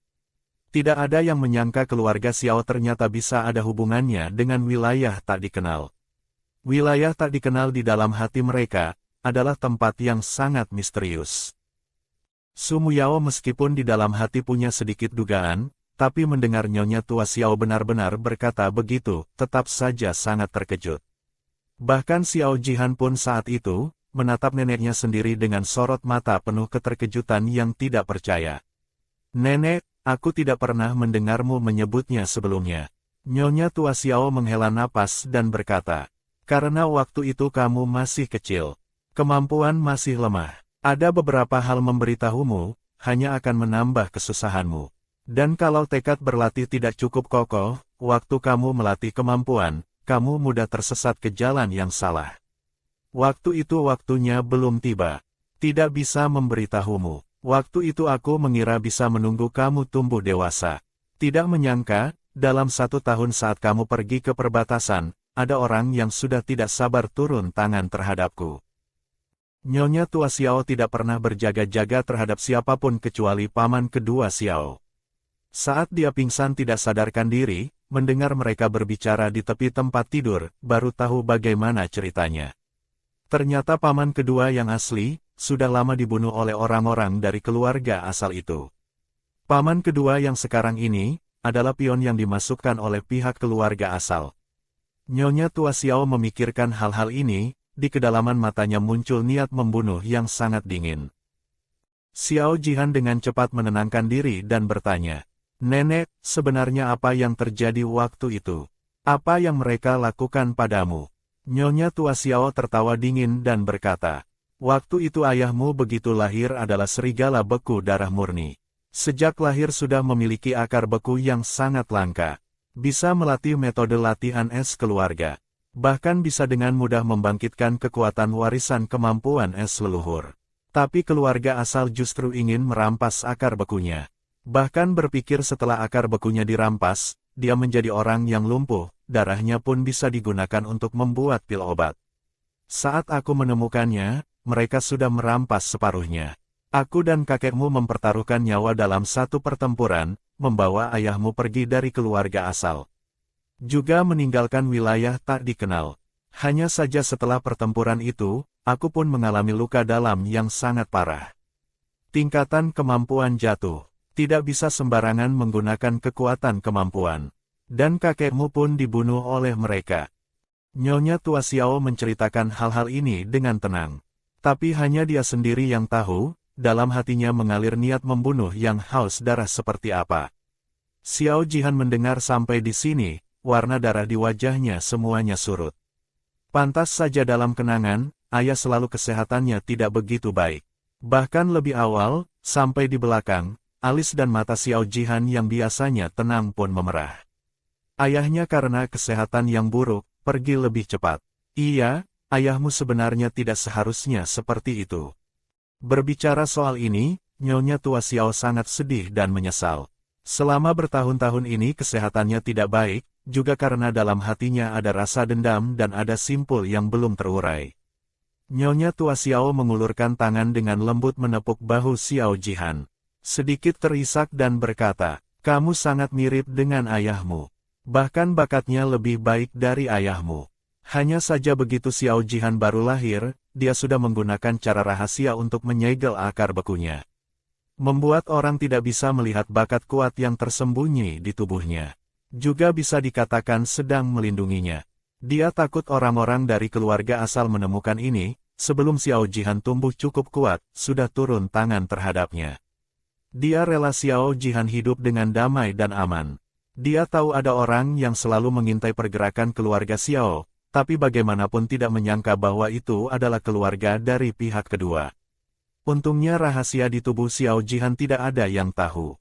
Tidak ada yang menyangka keluarga Xiao ternyata bisa ada hubungannya dengan wilayah tak dikenal. Wilayah tak dikenal di dalam hati mereka, adalah tempat yang sangat misterius. Sumuyao meskipun di dalam hati punya sedikit dugaan, tapi mendengar Nyonya tua Xiao benar-benar berkata begitu, tetap saja sangat terkejut. Bahkan Xiao Jihan pun saat itu, menatap neneknya sendiri dengan sorot mata penuh keterkejutan yang tidak percaya. "Nenek, aku tidak pernah mendengarmu menyebutnya sebelumnya." Nyonya tua Xiao menghela napas dan berkata, "Karena waktu itu kamu masih kecil. Kemampuan masih lemah. Ada beberapa hal memberitahumu, hanya akan menambah kesusahanmu. Dan kalau tekad berlatih tidak cukup kokoh, waktu kamu melatih kemampuan, kamu mudah tersesat ke jalan yang salah. Waktu itu waktunya belum tiba. Tidak bisa memberitahumu. Waktu itu aku mengira bisa menunggu kamu tumbuh dewasa. Tidak menyangka, dalam 1 tahun saat kamu pergi ke perbatasan, ada orang yang sudah tidak sabar turun tangan terhadapku." Nyonya tua Xiao tidak pernah berjaga-jaga terhadap siapapun kecuali paman kedua Xiao. Saat dia pingsan tidak sadarkan diri, mendengar mereka berbicara di tepi tempat tidur, baru tahu bagaimana ceritanya. Ternyata paman kedua yang asli, sudah lama dibunuh oleh orang-orang dari keluarga asal itu. Paman kedua yang sekarang ini, adalah pion yang dimasukkan oleh pihak keluarga asal. Nyonya tua Xiao memikirkan hal-hal ini, di kedalaman matanya muncul niat membunuh yang sangat dingin. Xiao Jihan dengan cepat menenangkan diri dan bertanya, "Nenek, sebenarnya apa yang terjadi waktu itu? Apa yang mereka lakukan padamu?" Nyonya tua Xiao tertawa dingin dan berkata, "Waktu itu ayahmu begitu lahir adalah serigala beku darah murni. Sejak lahir sudah memiliki akar beku yang sangat langka. Bisa melatih metode latihan es keluarga. Bahkan bisa dengan mudah membangkitkan kekuatan warisan kemampuan es leluhur. Tapi keluarga asal justru ingin merampas akar bekunya. Bahkan berpikir setelah akar bekunya dirampas, dia menjadi orang yang lumpuh, darahnya pun bisa digunakan untuk membuat pil obat. Saat aku menemukannya, mereka sudah merampas separuhnya. Aku dan kakekmu mempertaruhkan nyawa dalam satu pertempuran, membawa ayahmu pergi dari keluarga asal. Juga meninggalkan wilayah tak dikenal. Hanya saja setelah pertempuran itu, aku pun mengalami luka dalam yang sangat parah. Tingkatan kemampuan jatuh. Tidak bisa sembarangan menggunakan kekuatan kemampuan. Dan kakekmu pun dibunuh oleh mereka. Nyonya Tua Xiao menceritakan hal-hal ini dengan tenang. Tapi hanya dia sendiri yang tahu, dalam hatinya mengalir niat membunuh yang haus darah seperti apa. Xiao Jihan mendengar sampai di sini, warna darah di wajahnya semuanya surut. Pantas saja dalam kenangan, ayah selalu kesehatannya tidak begitu baik. Bahkan lebih awal, sampai di belakang, alis dan mata Xiao Jihan yang biasanya tenang pun memerah. Ayahnya karena kesehatan yang buruk, pergi lebih cepat. Iya, ayahmu sebenarnya tidak seharusnya seperti itu. Berbicara soal ini, Nyonya Tua Xiao sangat sedih dan menyesal. Selama bertahun-tahun ini kesehatannya tidak baik, juga karena dalam hatinya ada rasa dendam dan ada simpul yang belum terurai. Nyonya Tua Xiao mengulurkan tangan dengan lembut menepuk bahu Xiao Jihan. Sedikit terisak dan berkata, "Kamu sangat mirip dengan ayahmu. Bahkan bakatnya lebih baik dari ayahmu." Hanya saja begitu Xiao Jihan baru lahir, dia sudah menggunakan cara rahasia untuk menyegel akar bekunya. Membuat orang tidak bisa melihat bakat kuat yang tersembunyi di tubuhnya. Juga bisa dikatakan sedang melindunginya. Dia takut orang-orang dari keluarga asal menemukan ini, sebelum Xiao Jihan tumbuh cukup kuat, sudah turun tangan terhadapnya. Dia rela Xiao Jihan hidup dengan damai dan aman. Dia tahu ada orang yang selalu mengintai pergerakan keluarga Xiao, tapi bagaimanapun tidak menyangka bahwa itu adalah keluarga dari pihak kedua. Untungnya rahasia di tubuh Xiao Jihan tidak ada yang tahu.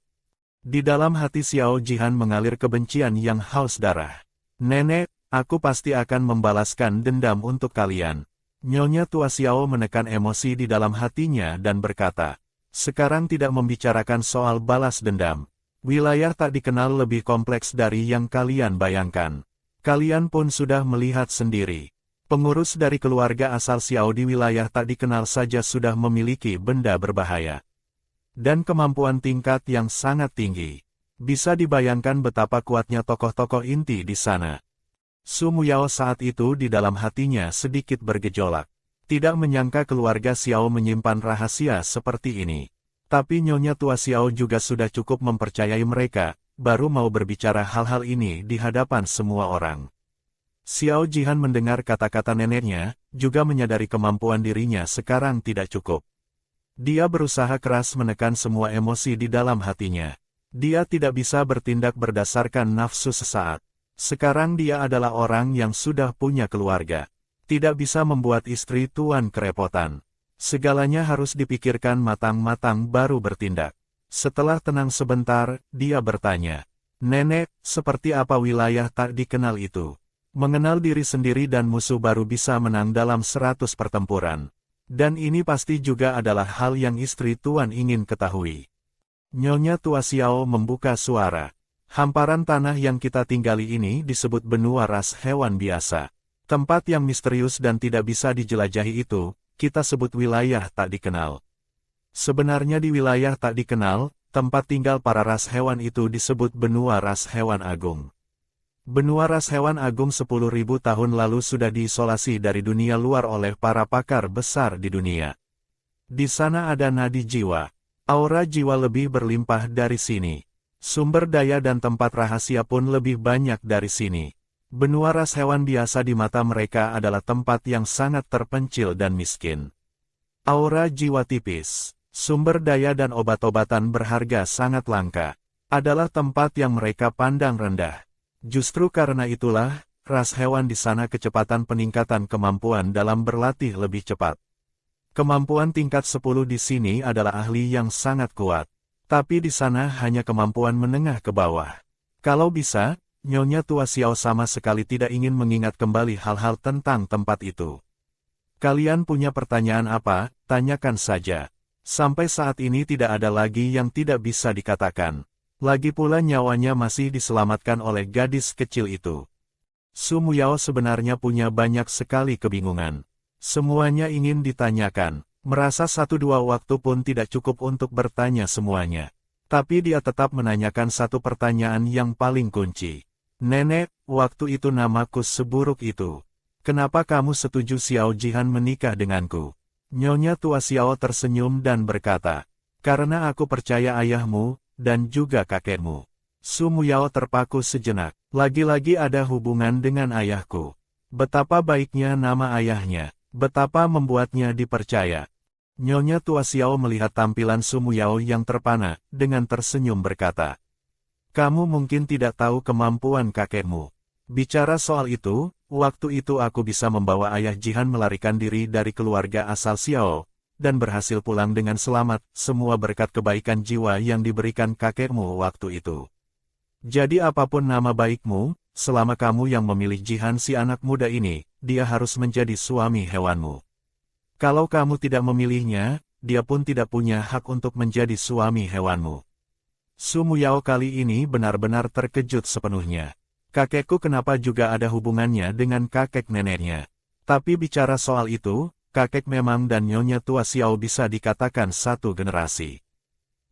Di dalam hati Xiao Jihan mengalir kebencian yang haus darah. "Nenek, aku pasti akan membalaskan dendam untuk kalian." Nyonya Tua Xiao menekan emosi di dalam hatinya dan berkata, "Sekarang tidak membicarakan soal balas dendam. Wilayah tak dikenal lebih kompleks dari yang kalian bayangkan. Kalian pun sudah melihat sendiri. Pengurus dari keluarga asal Xiao di wilayah tak dikenal saja sudah memiliki benda berbahaya. Dan kemampuan tingkat yang sangat tinggi. Bisa dibayangkan betapa kuatnya tokoh-tokoh inti di sana." Su Muyao saat itu di dalam hatinya sedikit bergejolak. Tidak menyangka keluarga Xiao menyimpan rahasia seperti ini. Tapi Nyonya Tua Xiao juga sudah cukup mempercayai mereka, baru mau berbicara hal-hal ini di hadapan semua orang. Xiao Jihan mendengar kata-kata neneknya, juga menyadari kemampuan dirinya sekarang tidak cukup. Dia berusaha keras menekan semua emosi di dalam hatinya. Dia tidak bisa bertindak berdasarkan nafsu sesaat. Sekarang dia adalah orang yang sudah punya keluarga. Tidak bisa membuat istri tuan kerepotan. Segalanya harus dipikirkan matang-matang baru bertindak. Setelah tenang sebentar, dia bertanya, "Nenek, seperti apa wilayah tak dikenal itu?" Mengenal diri sendiri dan musuh baru bisa menang dalam 100 pertempuran. Dan ini pasti juga adalah hal yang istri tuan ingin ketahui. Nyonya Tua Xiao membuka suara. "Hamparan tanah yang kita tinggali ini disebut benua ras hewan biasa. Tempat yang misterius dan tidak bisa dijelajahi itu, kita sebut wilayah tak dikenal. Sebenarnya di wilayah tak dikenal, tempat tinggal para ras hewan itu disebut benua ras hewan agung. Benua ras hewan agung 10.000 tahun lalu sudah diisolasi dari dunia luar oleh para pakar besar di dunia. Di sana ada nadi jiwa. Aura jiwa lebih berlimpah dari sini. Sumber daya dan tempat rahasia pun lebih banyak dari sini. Benua ras hewan biasa di mata mereka adalah tempat yang sangat terpencil dan miskin. Aura jiwa tipis, sumber daya dan obat-obatan berharga sangat langka, adalah tempat yang mereka pandang rendah. Justru karena itulah, ras hewan di sana kecepatan peningkatan kemampuan dalam berlatih lebih cepat. Kemampuan tingkat 10 di sini adalah ahli yang sangat kuat. Tapi di sana hanya kemampuan menengah ke bawah. Kalau bisa, Nyonya Tua Xiao sama sekali tidak ingin mengingat kembali hal-hal tentang tempat itu. "Kalian punya pertanyaan apa? Tanyakan saja. Sampai saat ini tidak ada lagi yang tidak bisa dikatakan. Lagi pula nyawanya masih diselamatkan oleh gadis kecil itu." Su Muyao sebenarnya punya banyak sekali kebingungan. Semuanya ingin ditanyakan, merasa 1-2 waktu pun tidak cukup untuk bertanya semuanya. Tapi dia tetap menanyakan satu pertanyaan yang paling kunci. Nenek, waktu itu namaku seburuk itu. Kenapa kamu setuju Xiao Jihan menikah denganku? Nyonya Tua Xiao tersenyum dan berkata, karena aku percaya ayahmu, dan juga kakekmu. Su Muyao terpaku sejenak. Lagi-lagi ada hubungan dengan ayahku. Betapa baiknya nama ayahnya. Betapa membuatnya dipercaya. Nyonya Tua Xiao melihat tampilan Su Muyao yang terpana, dengan tersenyum berkata, kamu mungkin tidak tahu kemampuan kakekmu. Bicara soal itu, waktu itu aku bisa membawa ayah Jihan melarikan diri dari keluarga asal Xiao, dan berhasil pulang dengan selamat, semua berkat kebaikan jiwa yang diberikan kakekmu waktu itu. Jadi apapun nama baikmu, selama kamu yang memilih Jihan si anak muda ini, dia harus menjadi suami hewanmu. Kalau kamu tidak memilihnya, dia pun tidak punya hak untuk menjadi suami hewanmu. Su Muyao kali ini benar-benar terkejut sepenuhnya. Kakekku kenapa juga ada hubungannya dengan kakek neneknya? Tapi bicara soal itu, kakek memang dan Nyonya Tua Xiao bisa dikatakan satu generasi.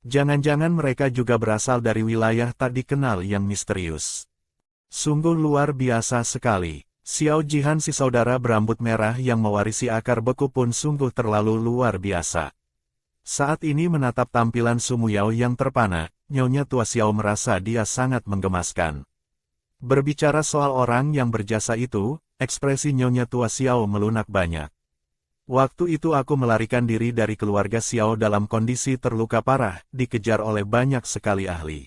Jangan-jangan mereka juga berasal dari wilayah tak dikenal yang misterius. Sungguh luar biasa sekali. Xiao Jihan si saudara berambut merah yang mewarisi akar beku pun sungguh terlalu luar biasa. Saat ini menatap tampilan Su Muyao yang terpana, Nyonya Tua Xiao merasa dia sangat menggemaskan. Berbicara soal orang yang berjasa itu, ekspresi Nyonya Tua Xiao melunak banyak. Waktu itu aku melarikan diri dari keluarga Xiao dalam kondisi terluka parah, dikejar oleh banyak sekali ahli.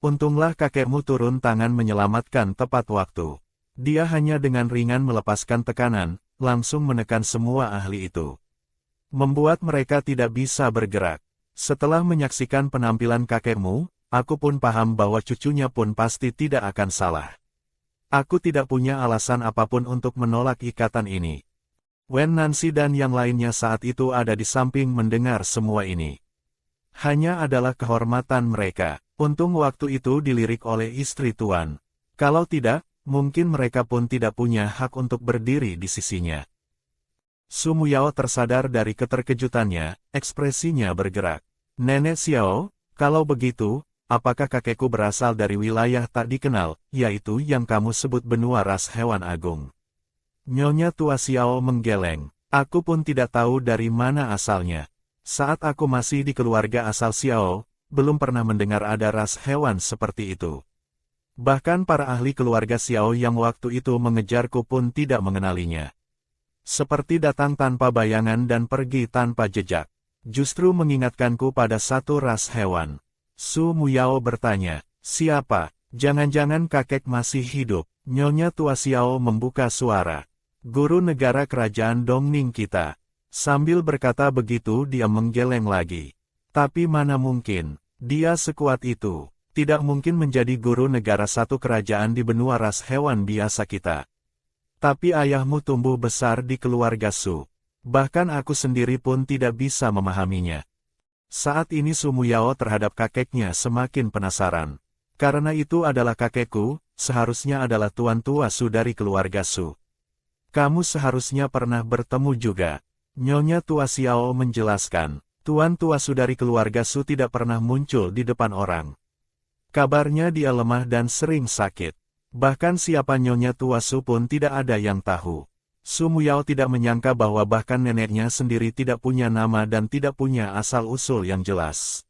Untunglah kakekmu turun tangan menyelamatkan tepat waktu. Dia hanya dengan ringan melepaskan tekanan, langsung menekan semua ahli itu. Membuat mereka tidak bisa bergerak. Setelah menyaksikan penampilan kakekmu, aku pun paham bahwa cucunya pun pasti tidak akan salah. Aku tidak punya alasan apapun untuk menolak ikatan ini. Wen Nancy dan yang lainnya saat itu ada di samping mendengar semua ini. Hanya adalah kehormatan mereka. Untung waktu itu dilirik oleh istri tuan. Kalau tidak, mungkin mereka pun tidak punya hak untuk berdiri di sisinya. Su Muyao tersadar dari keterkejutannya, ekspresinya bergerak. Nenek Xiao, kalau begitu, apakah kakekku berasal dari wilayah tak dikenal, yaitu yang kamu sebut benua ras hewan agung? Nyonya Tua Xiao menggeleng. Aku pun tidak tahu dari mana asalnya. Saat aku masih di keluarga asal Xiao, belum pernah mendengar ada ras hewan seperti itu. Bahkan para ahli keluarga Xiao yang waktu itu mengejarku pun tidak mengenalinya. Seperti datang tanpa bayangan dan pergi tanpa jejak. Justru mengingatkanku pada satu ras hewan. Su Muyao bertanya, siapa? Jangan-jangan kakek masih hidup. Nyonya Tua Xiao membuka suara. Guru negara kerajaan Dongning kita. Sambil berkata begitu dia menggeleng lagi. Tapi mana mungkin, dia sekuat itu. Tidak mungkin menjadi guru negara satu kerajaan di benua ras hewan biasa kita. Tapi ayahmu tumbuh besar di keluarga Su. Bahkan aku sendiri pun tidak bisa memahaminya. Saat ini Su Muyao terhadap kakeknya semakin penasaran. Karena itu adalah kakekku, seharusnya adalah tuan tua Su dari keluarga Su. Kamu seharusnya pernah bertemu juga. Nyonya Tua Xiao menjelaskan, tuan tua Su dari keluarga Su tidak pernah muncul di depan orang. Kabarnya dia lemah dan sering sakit. Bahkan siapa Nyonya Tua Su pun tidak ada yang tahu. Su Muyao tidak menyangka bahwa bahkan neneknya sendiri tidak punya nama dan tidak punya asal-usul yang jelas.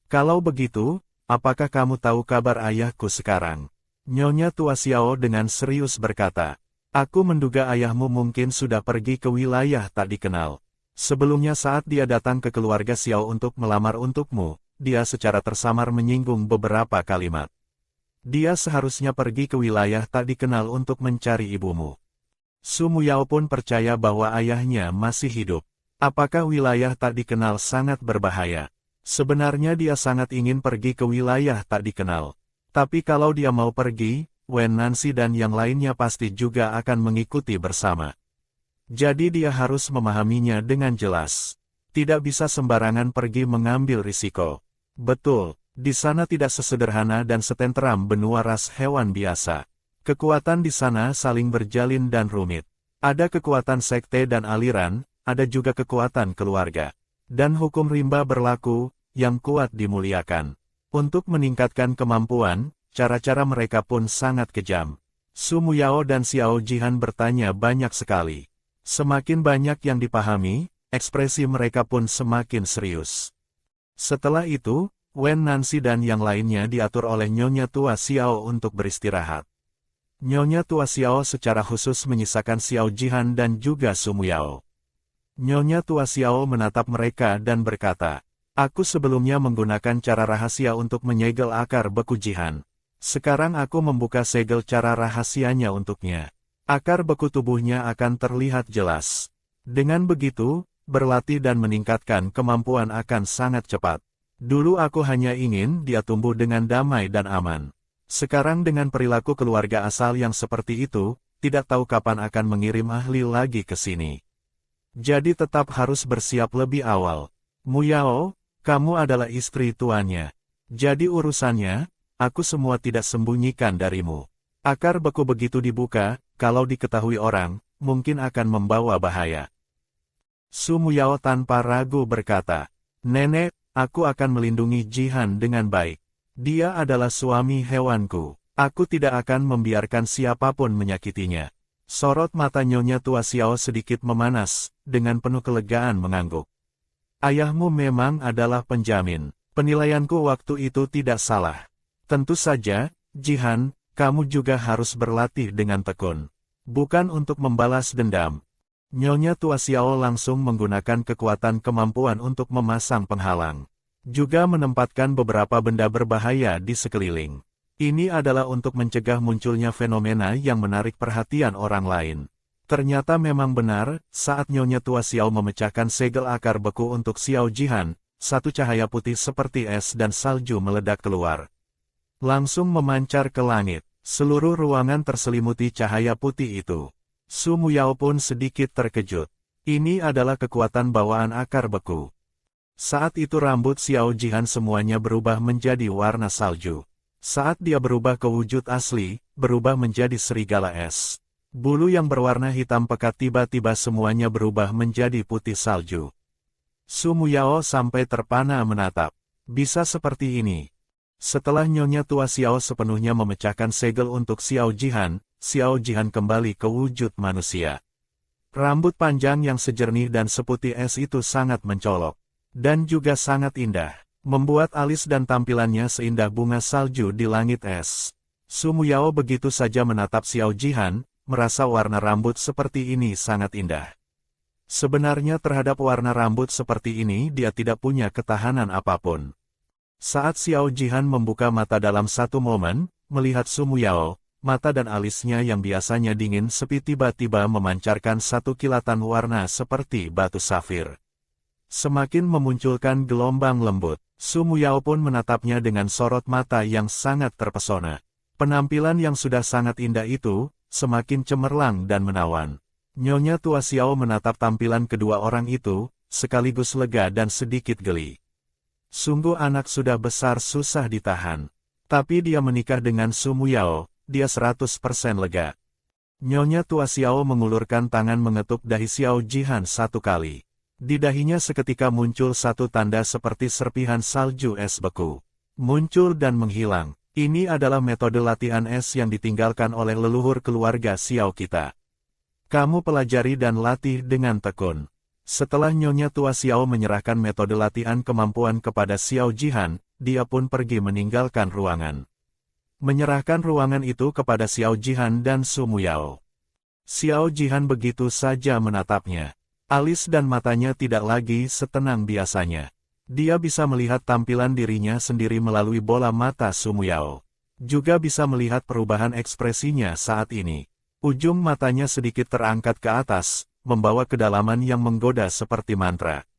Kalau begitu, apakah kamu tahu kabar ayahku sekarang? Nyonya Tua Xiao dengan serius berkata, aku menduga ayahmu mungkin sudah pergi ke wilayah tak dikenal. Sebelumnya saat dia datang ke keluarga Xiao untuk melamar untukmu, dia secara tersamar menyinggung beberapa kalimat. Dia seharusnya pergi ke wilayah tak dikenal untuk mencari ibumu. Su Muyao pun percaya bahwa ayahnya masih hidup. Apakah wilayah tak dikenal sangat berbahaya? Sebenarnya dia sangat ingin pergi ke wilayah tak dikenal. Tapi kalau dia mau pergi, Wen Nancy dan yang lainnya pasti juga akan mengikuti bersama. Jadi dia harus memahaminya dengan jelas. Tidak bisa sembarangan pergi mengambil risiko. Betul, di sana tidak sesederhana dan setenteram benua ras hewan biasa. Kekuatan di sana saling berjalin dan rumit. Ada kekuatan sekte dan aliran, ada juga kekuatan keluarga. Dan hukum rimba berlaku, yang kuat dimuliakan. Untuk meningkatkan kemampuan, cara-cara mereka pun sangat kejam. Su Muyao dan Xiao Jihan bertanya banyak sekali. Semakin banyak yang dipahami, ekspresi mereka pun semakin serius. Setelah itu, Wen Nancy dan yang lainnya diatur oleh Nyonya Tua Xiao untuk beristirahat. Nyonya Tua Xiao secara khusus menyisakan Xiao Jihan dan juga Su Muyao. Nyonya Tua Xiao menatap mereka dan berkata, "Aku sebelumnya menggunakan cara rahasia untuk menyegel akar beku Jihan. Sekarang aku membuka segel cara rahasianya untuknya. Akar beku tubuhnya akan terlihat jelas. Dengan begitu, berlatih dan meningkatkan kemampuan akan sangat cepat. Dulu aku hanya ingin dia tumbuh dengan damai dan aman. Sekarang dengan perilaku keluarga asal yang seperti itu, tidak tahu kapan akan mengirim ahli lagi ke sini. Jadi tetap harus bersiap lebih awal. Muyao, kamu adalah istri tuannya. Jadi urusannya, aku semua tidak sembunyikan darimu. Akar beku begitu dibuka, kalau diketahui orang, mungkin akan membawa bahaya." Su Muyao tanpa ragu berkata, "Nenek, aku akan melindungi Jihan dengan baik. Dia adalah suami hewanku. Aku tidak akan membiarkan siapapun menyakitinya." Sorot mata Nyonya Tua Xiao sedikit memanas, dengan penuh kelegaan mengangguk. "Ayahmu memang adalah penjamin. Penilaianku waktu itu tidak salah. Tentu saja, Jihan, kamu juga harus berlatih dengan tekun. Bukan untuk membalas dendam." Nyonya Tua Xiao langsung menggunakan kekuatan kemampuan untuk memasang penghalang. Juga menempatkan beberapa benda berbahaya di sekeliling. Ini adalah untuk mencegah munculnya fenomena yang menarik perhatian orang lain. Ternyata memang benar, saat Nyonya Tua Xiao memecahkan segel akar beku untuk Xiao Jihan, satu cahaya putih seperti es dan salju meledak keluar. Langsung memancar ke langit. Seluruh ruangan terselimuti cahaya putih itu. Su Muyao pun sedikit terkejut. Ini adalah kekuatan bawaan akar beku. Saat itu rambut Xiao Jihan semuanya berubah menjadi warna salju. Saat dia berubah ke wujud asli, berubah menjadi serigala es. Bulu yang berwarna hitam pekat tiba-tiba semuanya berubah menjadi putih salju. Su Muyao sampai terpana menatap. Bisa seperti ini. Setelah Nyonya Tua Xiao sepenuhnya memecahkan segel untuk Xiao Jihan kembali ke wujud manusia. Rambut panjang yang sejernih dan seputih es itu sangat mencolok. Dan juga sangat indah. Membuat alis dan tampilannya seindah bunga salju di langit es. Su Muyao begitu saja menatap Xiao Jihan, merasa warna rambut seperti ini sangat indah. Sebenarnya terhadap warna rambut seperti ini dia tidak punya ketahanan apapun. Saat Xiao Jihan membuka mata dalam satu momen, melihat Su Muyao, mata dan alisnya yang biasanya dingin sepi tiba-tiba memancarkan satu kilatan warna seperti batu safir. Semakin memunculkan gelombang lembut, Su Muyao pun menatapnya dengan sorot mata yang sangat terpesona. Penampilan yang sudah sangat indah itu, semakin cemerlang dan menawan. Nyonya Tua Xiao menatap tampilan kedua orang itu, sekaligus lega dan sedikit geli. Sungguh anak sudah besar susah ditahan. Tapi dia menikah dengan Su Muyao, dia 100% lega. Nyonya Tua Xiao mengulurkan tangan mengetuk dahi Xiao Jihan satu kali. Di dahinya seketika muncul satu tanda seperti serpihan salju es beku. Muncul dan menghilang. Ini adalah metode latihan es yang ditinggalkan oleh leluhur keluarga Xiao kita. Kamu pelajari dan latih dengan tekun. Setelah Nyonya Tua Xiao menyerahkan metode latihan kemampuan kepada Xiao Jihan, dia pun pergi meninggalkan ruangan. Menyerahkan ruangan itu kepada Xiao Jihan dan Su Muyao. Xiao Jihan begitu saja menatapnya. Alis dan matanya tidak lagi setenang biasanya. Dia bisa melihat tampilan dirinya sendiri melalui bola mata Su Muyao. Juga bisa melihat perubahan ekspresinya saat ini. Ujung matanya sedikit terangkat ke atas, membawa kedalaman yang menggoda seperti mantra.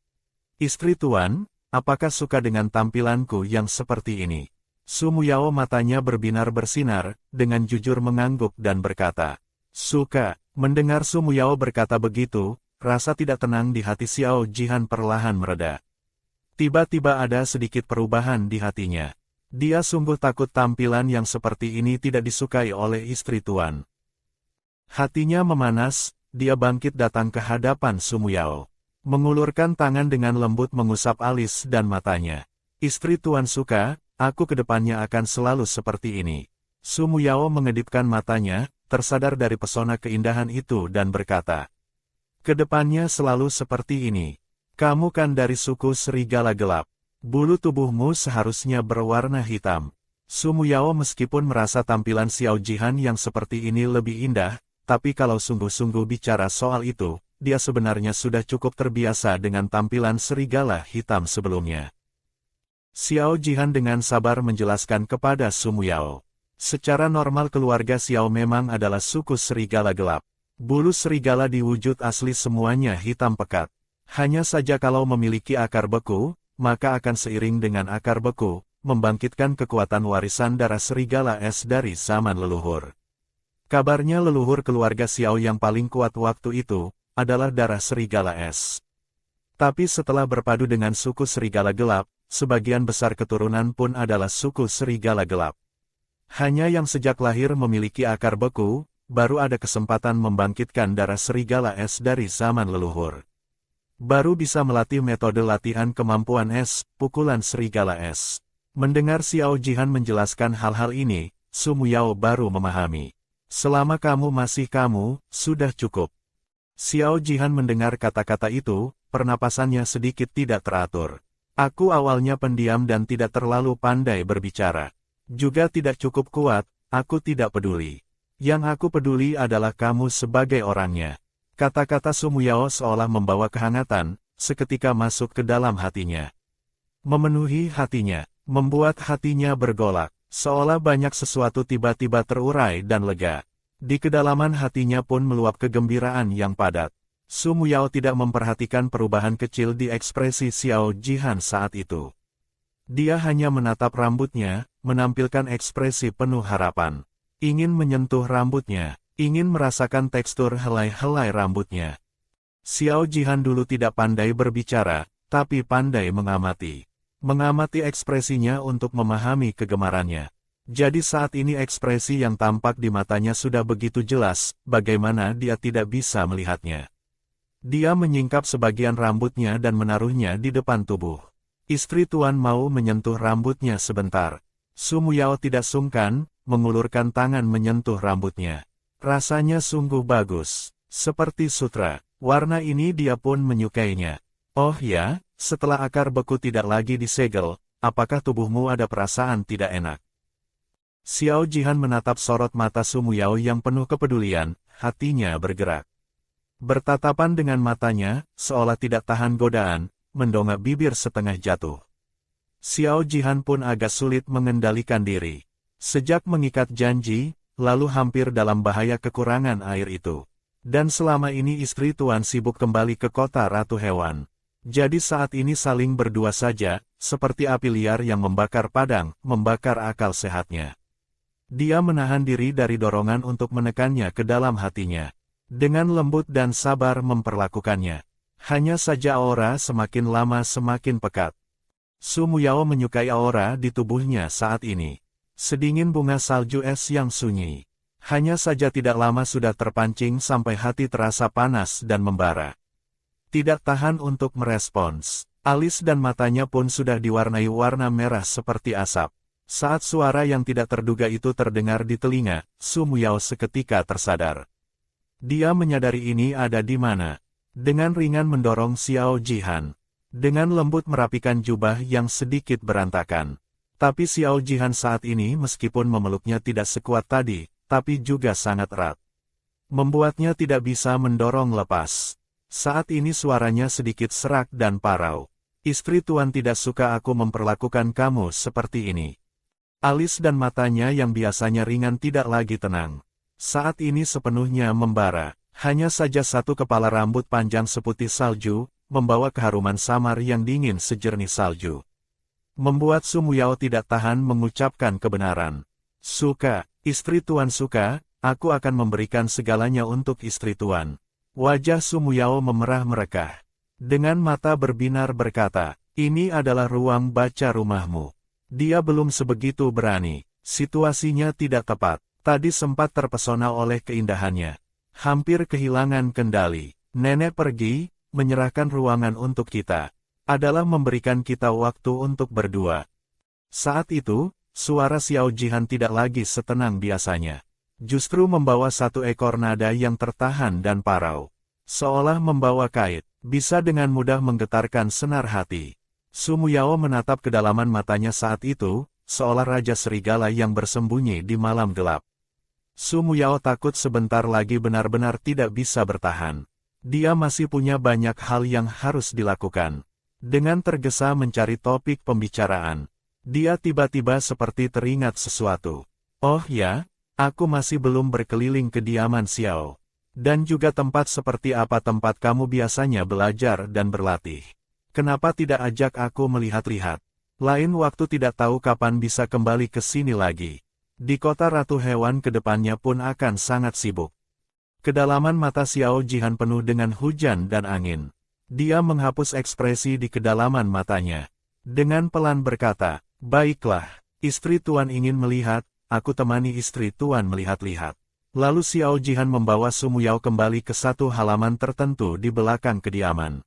"Istri tuan, apakah suka dengan tampilanku yang seperti ini?" Su Muyao matanya berbinar-bersinar, dengan jujur mengangguk dan berkata, "Suka." Mendengar Su Muyao berkata begitu, rasa tidak tenang di hati Xiao Jihan perlahan mereda. Tiba-tiba ada sedikit perubahan di hatinya. Dia sungguh takut tampilan yang seperti ini tidak disukai oleh istri tuan. Hatinya memanas, dia bangkit datang ke hadapan Sumuyao. Mengulurkan tangan dengan lembut mengusap alis dan matanya. Istri Tuan Suka, aku kedepannya akan selalu seperti ini. Sumuyao mengedipkan matanya, tersadar dari pesona keindahan itu dan berkata, kedepannya selalu seperti ini. Kamu kan dari suku serigala gelap. Bulu tubuhmu seharusnya berwarna hitam. Sumuyao meskipun merasa tampilan Xiao Jihan yang seperti ini lebih indah, tapi kalau sungguh-sungguh bicara soal itu, dia sebenarnya sudah cukup terbiasa dengan tampilan serigala hitam sebelumnya. Xiao Jihan dengan sabar menjelaskan kepada Sumuyao. Secara normal keluarga Xiao memang adalah suku serigala gelap. Bulu serigala di wujud asli semuanya hitam pekat. Hanya saja kalau memiliki akar beku, maka akan seiring dengan akar beku, membangkitkan kekuatan warisan darah serigala es dari zaman leluhur. Kabarnya leluhur keluarga Xiao yang paling kuat waktu itu, adalah darah serigala es. Tapi setelah berpadu dengan suku serigala gelap, sebagian besar keturunan pun adalah suku serigala gelap. Hanya yang sejak lahir memiliki akar beku, baru ada kesempatan membangkitkan darah serigala es dari zaman leluhur. Baru bisa melatih metode latihan kemampuan es, pukulan serigala es. Mendengar Xiao Jihan menjelaskan hal-hal ini, Sumuyao baru memahami. Selama kamu masih kamu, sudah cukup. Xiao Jihan mendengar kata-kata itu, pernapasannya sedikit tidak teratur. Aku awalnya pendiam dan tidak terlalu pandai berbicara. Juga tidak cukup kuat, aku tidak peduli. Yang aku peduli adalah kamu sebagai orangnya. Kata-kata Sumuyao seolah membawa kehangatan, seketika masuk ke dalam hatinya. Memenuhi hatinya, membuat hatinya bergolak, seolah banyak sesuatu tiba-tiba terurai dan lega. Di kedalaman hatinya pun meluap kegembiraan yang padat. Sumuyao tidak memperhatikan perubahan kecil di ekspresi Xiao Jihan saat itu. Dia hanya menatap rambutnya, menampilkan ekspresi penuh harapan. Ingin menyentuh rambutnya, ingin merasakan tekstur helai-helai rambutnya. Xiao Jihan dulu tidak pandai berbicara, tapi pandai mengamati. Mengamati ekspresinya untuk memahami kegemarannya. Jadi saat ini ekspresi yang tampak di matanya sudah begitu jelas, bagaimana dia tidak bisa melihatnya. Dia menyingkap sebagian rambutnya dan menaruhnya di depan tubuh. Istri Tuan mau menyentuh rambutnya sebentar. Sumuyao tidak sungkan, mengulurkan tangan menyentuh rambutnya. Rasanya sungguh bagus, seperti sutra. Warna ini dia pun menyukainya. Oh ya, setelah akar beku tidak lagi disegel, apakah tubuhmu ada perasaan tidak enak? Xiao Jihan menatap sorot mata Sumuyao yang penuh kepedulian, hatinya bergerak. Bertatapan dengan matanya, seolah tidak tahan godaan, mendongak bibir setengah jatuh. Xiao Jihan pun agak sulit mengendalikan diri. Sejak mengikat janji, lalu hampir dalam bahaya kekurangan air itu. Dan selama ini istri Tuan sibuk kembali ke kota Ratu Hewan. Jadi saat ini saling berdua saja, seperti api liar yang membakar padang, membakar akal sehatnya. Dia menahan diri dari dorongan untuk menekannya ke dalam hatinya. Dengan lembut dan sabar memperlakukannya. Hanya saja aura semakin lama semakin pekat. Sumuyao menyukai aura di tubuhnya saat ini. Sedingin bunga salju es yang sunyi. Hanya saja tidak lama sudah terpancing sampai hati terasa panas dan membara. Tidak tahan untuk merespons. Alis dan matanya pun sudah diwarnai warna merah seperti asap. Saat suara yang tidak terduga itu terdengar di telinga, Sumuyao seketika tersadar. Dia menyadari ini ada di mana. Dengan ringan mendorong Xiao Jihan. Dengan lembut merapikan jubah yang sedikit berantakan. Tapi Xiao Jihan saat ini meskipun memeluknya tidak sekuat tadi, tapi juga sangat erat. Membuatnya tidak bisa mendorong lepas. Saat ini suaranya sedikit serak dan parau. Istri Tuan tidak suka aku memperlakukan kamu seperti ini. Alis dan matanya yang biasanya ringan tidak lagi tenang. Saat ini sepenuhnya membara. Hanya saja satu kepala rambut panjang seputih salju, membawa keharuman samar yang dingin sejernih salju. Membuat Sumuyao tidak tahan mengucapkan kebenaran. Suka, istri Tuan suka, aku akan memberikan segalanya untuk istri Tuan. Wajah Sumuyao memerah-merekah. Dengan mata berbinar berkata, ini adalah ruang baca rumahmu. Dia belum sebegitu berani, situasinya tidak tepat, tadi sempat terpesona oleh keindahannya. hampir kehilangan kendali. Nenek pergi, menyerahkan ruangan untuk kita. Adalah memberikan kita waktu untuk berdua. Saat itu, suara Xiao Jihan tidak lagi setenang biasanya. Justru membawa satu ekor nada yang tertahan dan parau. Seolah membawa kait, bisa dengan mudah menggetarkan senar hati. Su Muyao menatap kedalaman matanya saat itu, seolah Raja Serigala yang bersembunyi di malam gelap. Su Muyao takut sebentar lagi benar-benar tidak bisa bertahan. Dia masih punya banyak hal yang harus dilakukan. Dengan tergesa mencari topik pembicaraan, dia tiba-tiba seperti teringat sesuatu. Oh ya, aku masih belum berkeliling kediaman Xiao. Dan juga tempat seperti apa tempat kamu biasanya belajar dan berlatih. Kenapa tidak ajak aku melihat-lihat? Lain waktu tidak tahu kapan bisa kembali ke sini lagi. Di kota Ratu Hewan kedepannya pun akan sangat sibuk. Kedalaman mata Xiao Jihan penuh dengan hujan dan angin. Dia menghapus ekspresi di kedalaman matanya. Dengan pelan berkata, baiklah, istri Tuan ingin melihat, aku temani istri Tuan melihat-lihat. Lalu Xiao Jihan membawa Su Muyao kembali ke satu halaman tertentu di belakang kediaman.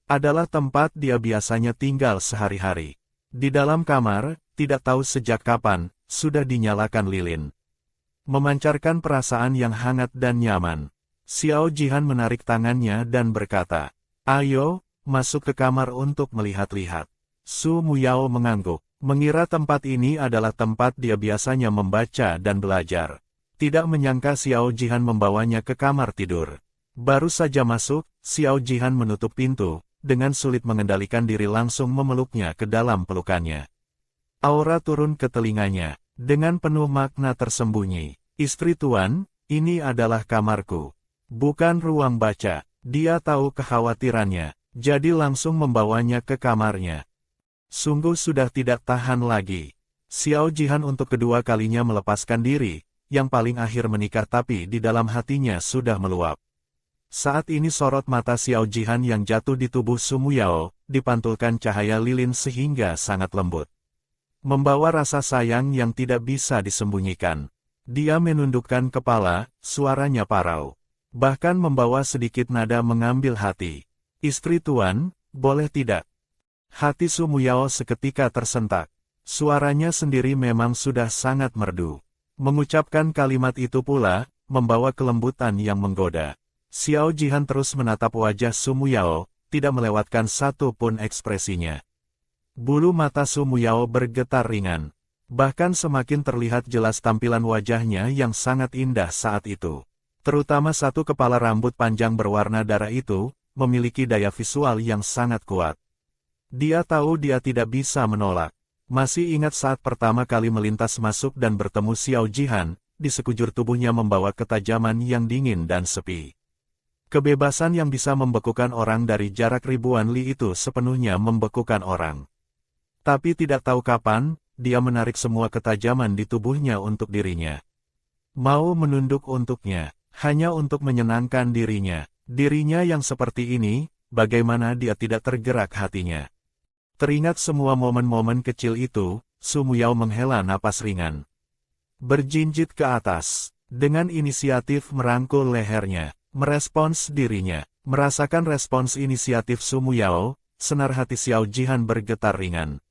Adalah tempat dia biasanya tinggal sehari-hari. Di dalam kamar, tidak tahu sejak kapan, sudah dinyalakan lilin. Memancarkan perasaan yang hangat dan nyaman. Xiao Jihan menarik tangannya dan berkata, ayo, masuk ke kamar untuk melihat-lihat. Su Muyao mengangguk, mengira tempat ini adalah tempat dia biasanya membaca dan belajar. Tidak menyangka Xiao Jihan membawanya ke kamar tidur. Baru saja masuk, Xiao Jihan menutup pintu, dengan sulit mengendalikan diri langsung memeluknya ke dalam pelukannya. Aura turun ke telinganya, dengan penuh makna tersembunyi. Istri Tuan, ini adalah kamarku. Bukan ruang baca. Dia tahu kekhawatirannya, jadi langsung membawanya ke kamarnya. Sungguh sudah tidak tahan lagi. Xiao Jihan untuk kedua kalinya melepaskan diri, yang paling akhir menikah tapi di dalam hatinya sudah meluap. Saat ini sorot mata Xiao Jihan yang jatuh di tubuh Su Muyao, dipantulkan cahaya lilin sehingga sangat lembut. Membawa rasa sayang yang tidak bisa disembunyikan. Dia menundukkan kepala, suaranya parau. Bahkan membawa sedikit nada mengambil hati. Istri Tuan, boleh tidak? Hati Su Muyao seketika tersentak. Suaranya sendiri memang sudah sangat merdu. Mengucapkan kalimat itu pula, membawa kelembutan yang menggoda. Xiao Jihan terus menatap wajah Su Muyao, tidak melewatkan satu pun ekspresinya. Bulu mata Su Muyao bergetar ringan. Bahkan semakin terlihat jelas tampilan wajahnya yang sangat indah saat itu. Terutama satu kepala rambut panjang berwarna darah itu, memiliki daya visual yang sangat kuat. Dia tahu dia tidak bisa menolak. Masih ingat saat pertama kali melintas masuk dan bertemu Xiao Jihan, di sekujur tubuhnya membawa ketajaman yang dingin dan sepi. Kebebasan yang bisa membekukan orang dari jarak ribuan li itu sepenuhnya membekukan orang. Tapi tidak tahu kapan, dia menarik semua ketajaman di tubuhnya untuk dirinya. Mau menunduk untuknya. Hanya untuk menyenangkan dirinya. Dirinya yang seperti ini, bagaimana dia tidak tergerak hatinya. Teringat semua momen-momen kecil itu, Su Muyao menghela napas ringan. Berjinjit ke atas, dengan inisiatif merangkul lehernya, merespons dirinya. Merasakan respons inisiatif Su Muyao, senar hati Xiao Jihan bergetar ringan.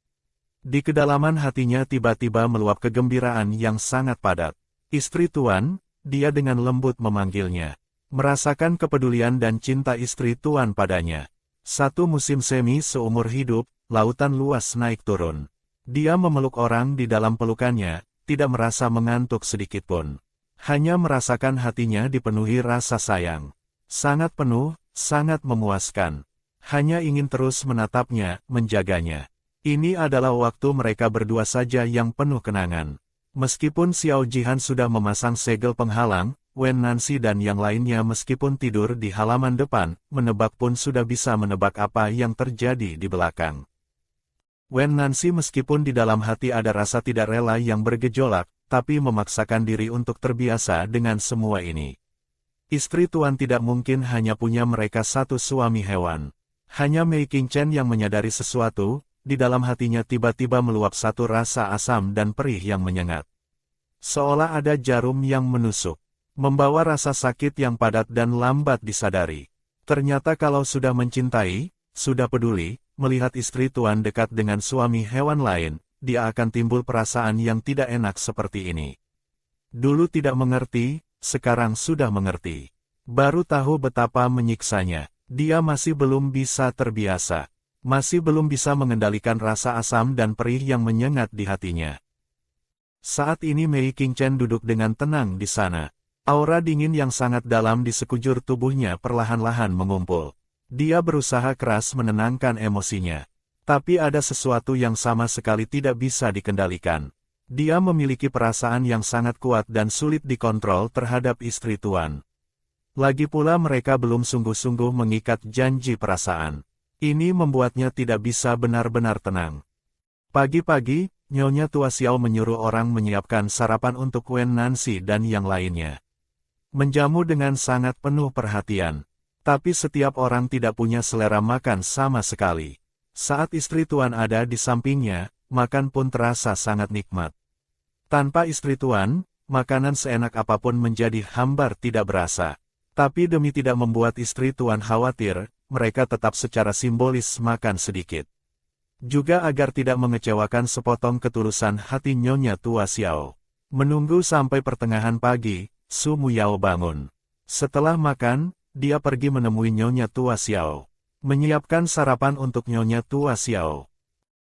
Di kedalaman hatinya tiba-tiba meluap kegembiraan yang sangat padat. Istri Tuan, dia dengan lembut memanggilnya. Merasakan kepedulian dan cinta istri Tuan padanya. Satu musim semi seumur hidup, lautan luas naik turun. Dia memeluk orang di dalam pelukannya, tidak merasa mengantuk sedikitpun. Hanya merasakan hatinya dipenuhi rasa sayang. Sangat penuh, sangat memuaskan. Hanya ingin terus menatapnya, menjaganya. Ini adalah waktu mereka berdua saja yang penuh kenangan. Meskipun Xiao Jihan sudah memasang segel penghalang, Wen Nancy dan yang lainnya meskipun tidur di halaman depan, menebak pun sudah bisa menebak apa yang terjadi di belakang. Wen Nancy meskipun di dalam hati ada rasa tidak rela yang bergejolak, tapi memaksakan diri untuk terbiasa dengan semua ini. Istri Tuan tidak mungkin hanya punya mereka satu suami hewan. Hanya Mei Qingchen yang menyadari sesuatu. Di dalam hatinya tiba-tiba meluap satu rasa asam dan perih yang menyengat. Seolah ada jarum yang menusuk. membawa rasa sakit yang padat dan lambat disadari. Ternyata kalau sudah mencintai, sudah peduli, melihat istri tuan dekat dengan suami hewan lain, dia akan timbul perasaan yang tidak enak seperti ini. Dulu tidak mengerti, sekarang sudah mengerti. Baru tahu betapa menyiksanya. Dia masih belum bisa terbiasa. Masih belum bisa mengendalikan rasa asam dan perih yang menyengat di hatinya. Saat ini Mei Qingchen duduk dengan tenang di sana. Aura dingin yang sangat dalam di sekujur tubuhnya perlahan-lahan mengumpul. Dia berusaha keras menenangkan emosinya. Tapi ada sesuatu yang sama sekali tidak bisa dikendalikan. Dia memiliki perasaan yang sangat kuat dan sulit dikontrol terhadap istri tuan. Lagi pula mereka belum sungguh-sungguh mengikat janji perasaan. Ini membuatnya tidak bisa benar-benar tenang. Pagi-pagi, Nyonya Tua Xiao menyuruh orang menyiapkan sarapan untuk Wen Nancy dan yang lainnya. Menjamu dengan sangat penuh perhatian. Tapi setiap orang tidak punya selera makan sama sekali. Saat istri tuan ada di sampingnya, makan pun terasa sangat nikmat. Tanpa istri tuan, makanan seenak apapun menjadi hambar tidak berasa. Tapi demi tidak membuat istri tuan khawatir, mereka tetap secara simbolis makan sedikit. Juga agar tidak mengecewakan sepotong ketulusan hati Nyonya Tua Xiao. Menunggu sampai pertengahan pagi, Su Muyao bangun. Setelah makan, dia pergi menemui Nyonya Tua Xiao. Menyiapkan sarapan untuk Nyonya Tua Xiao.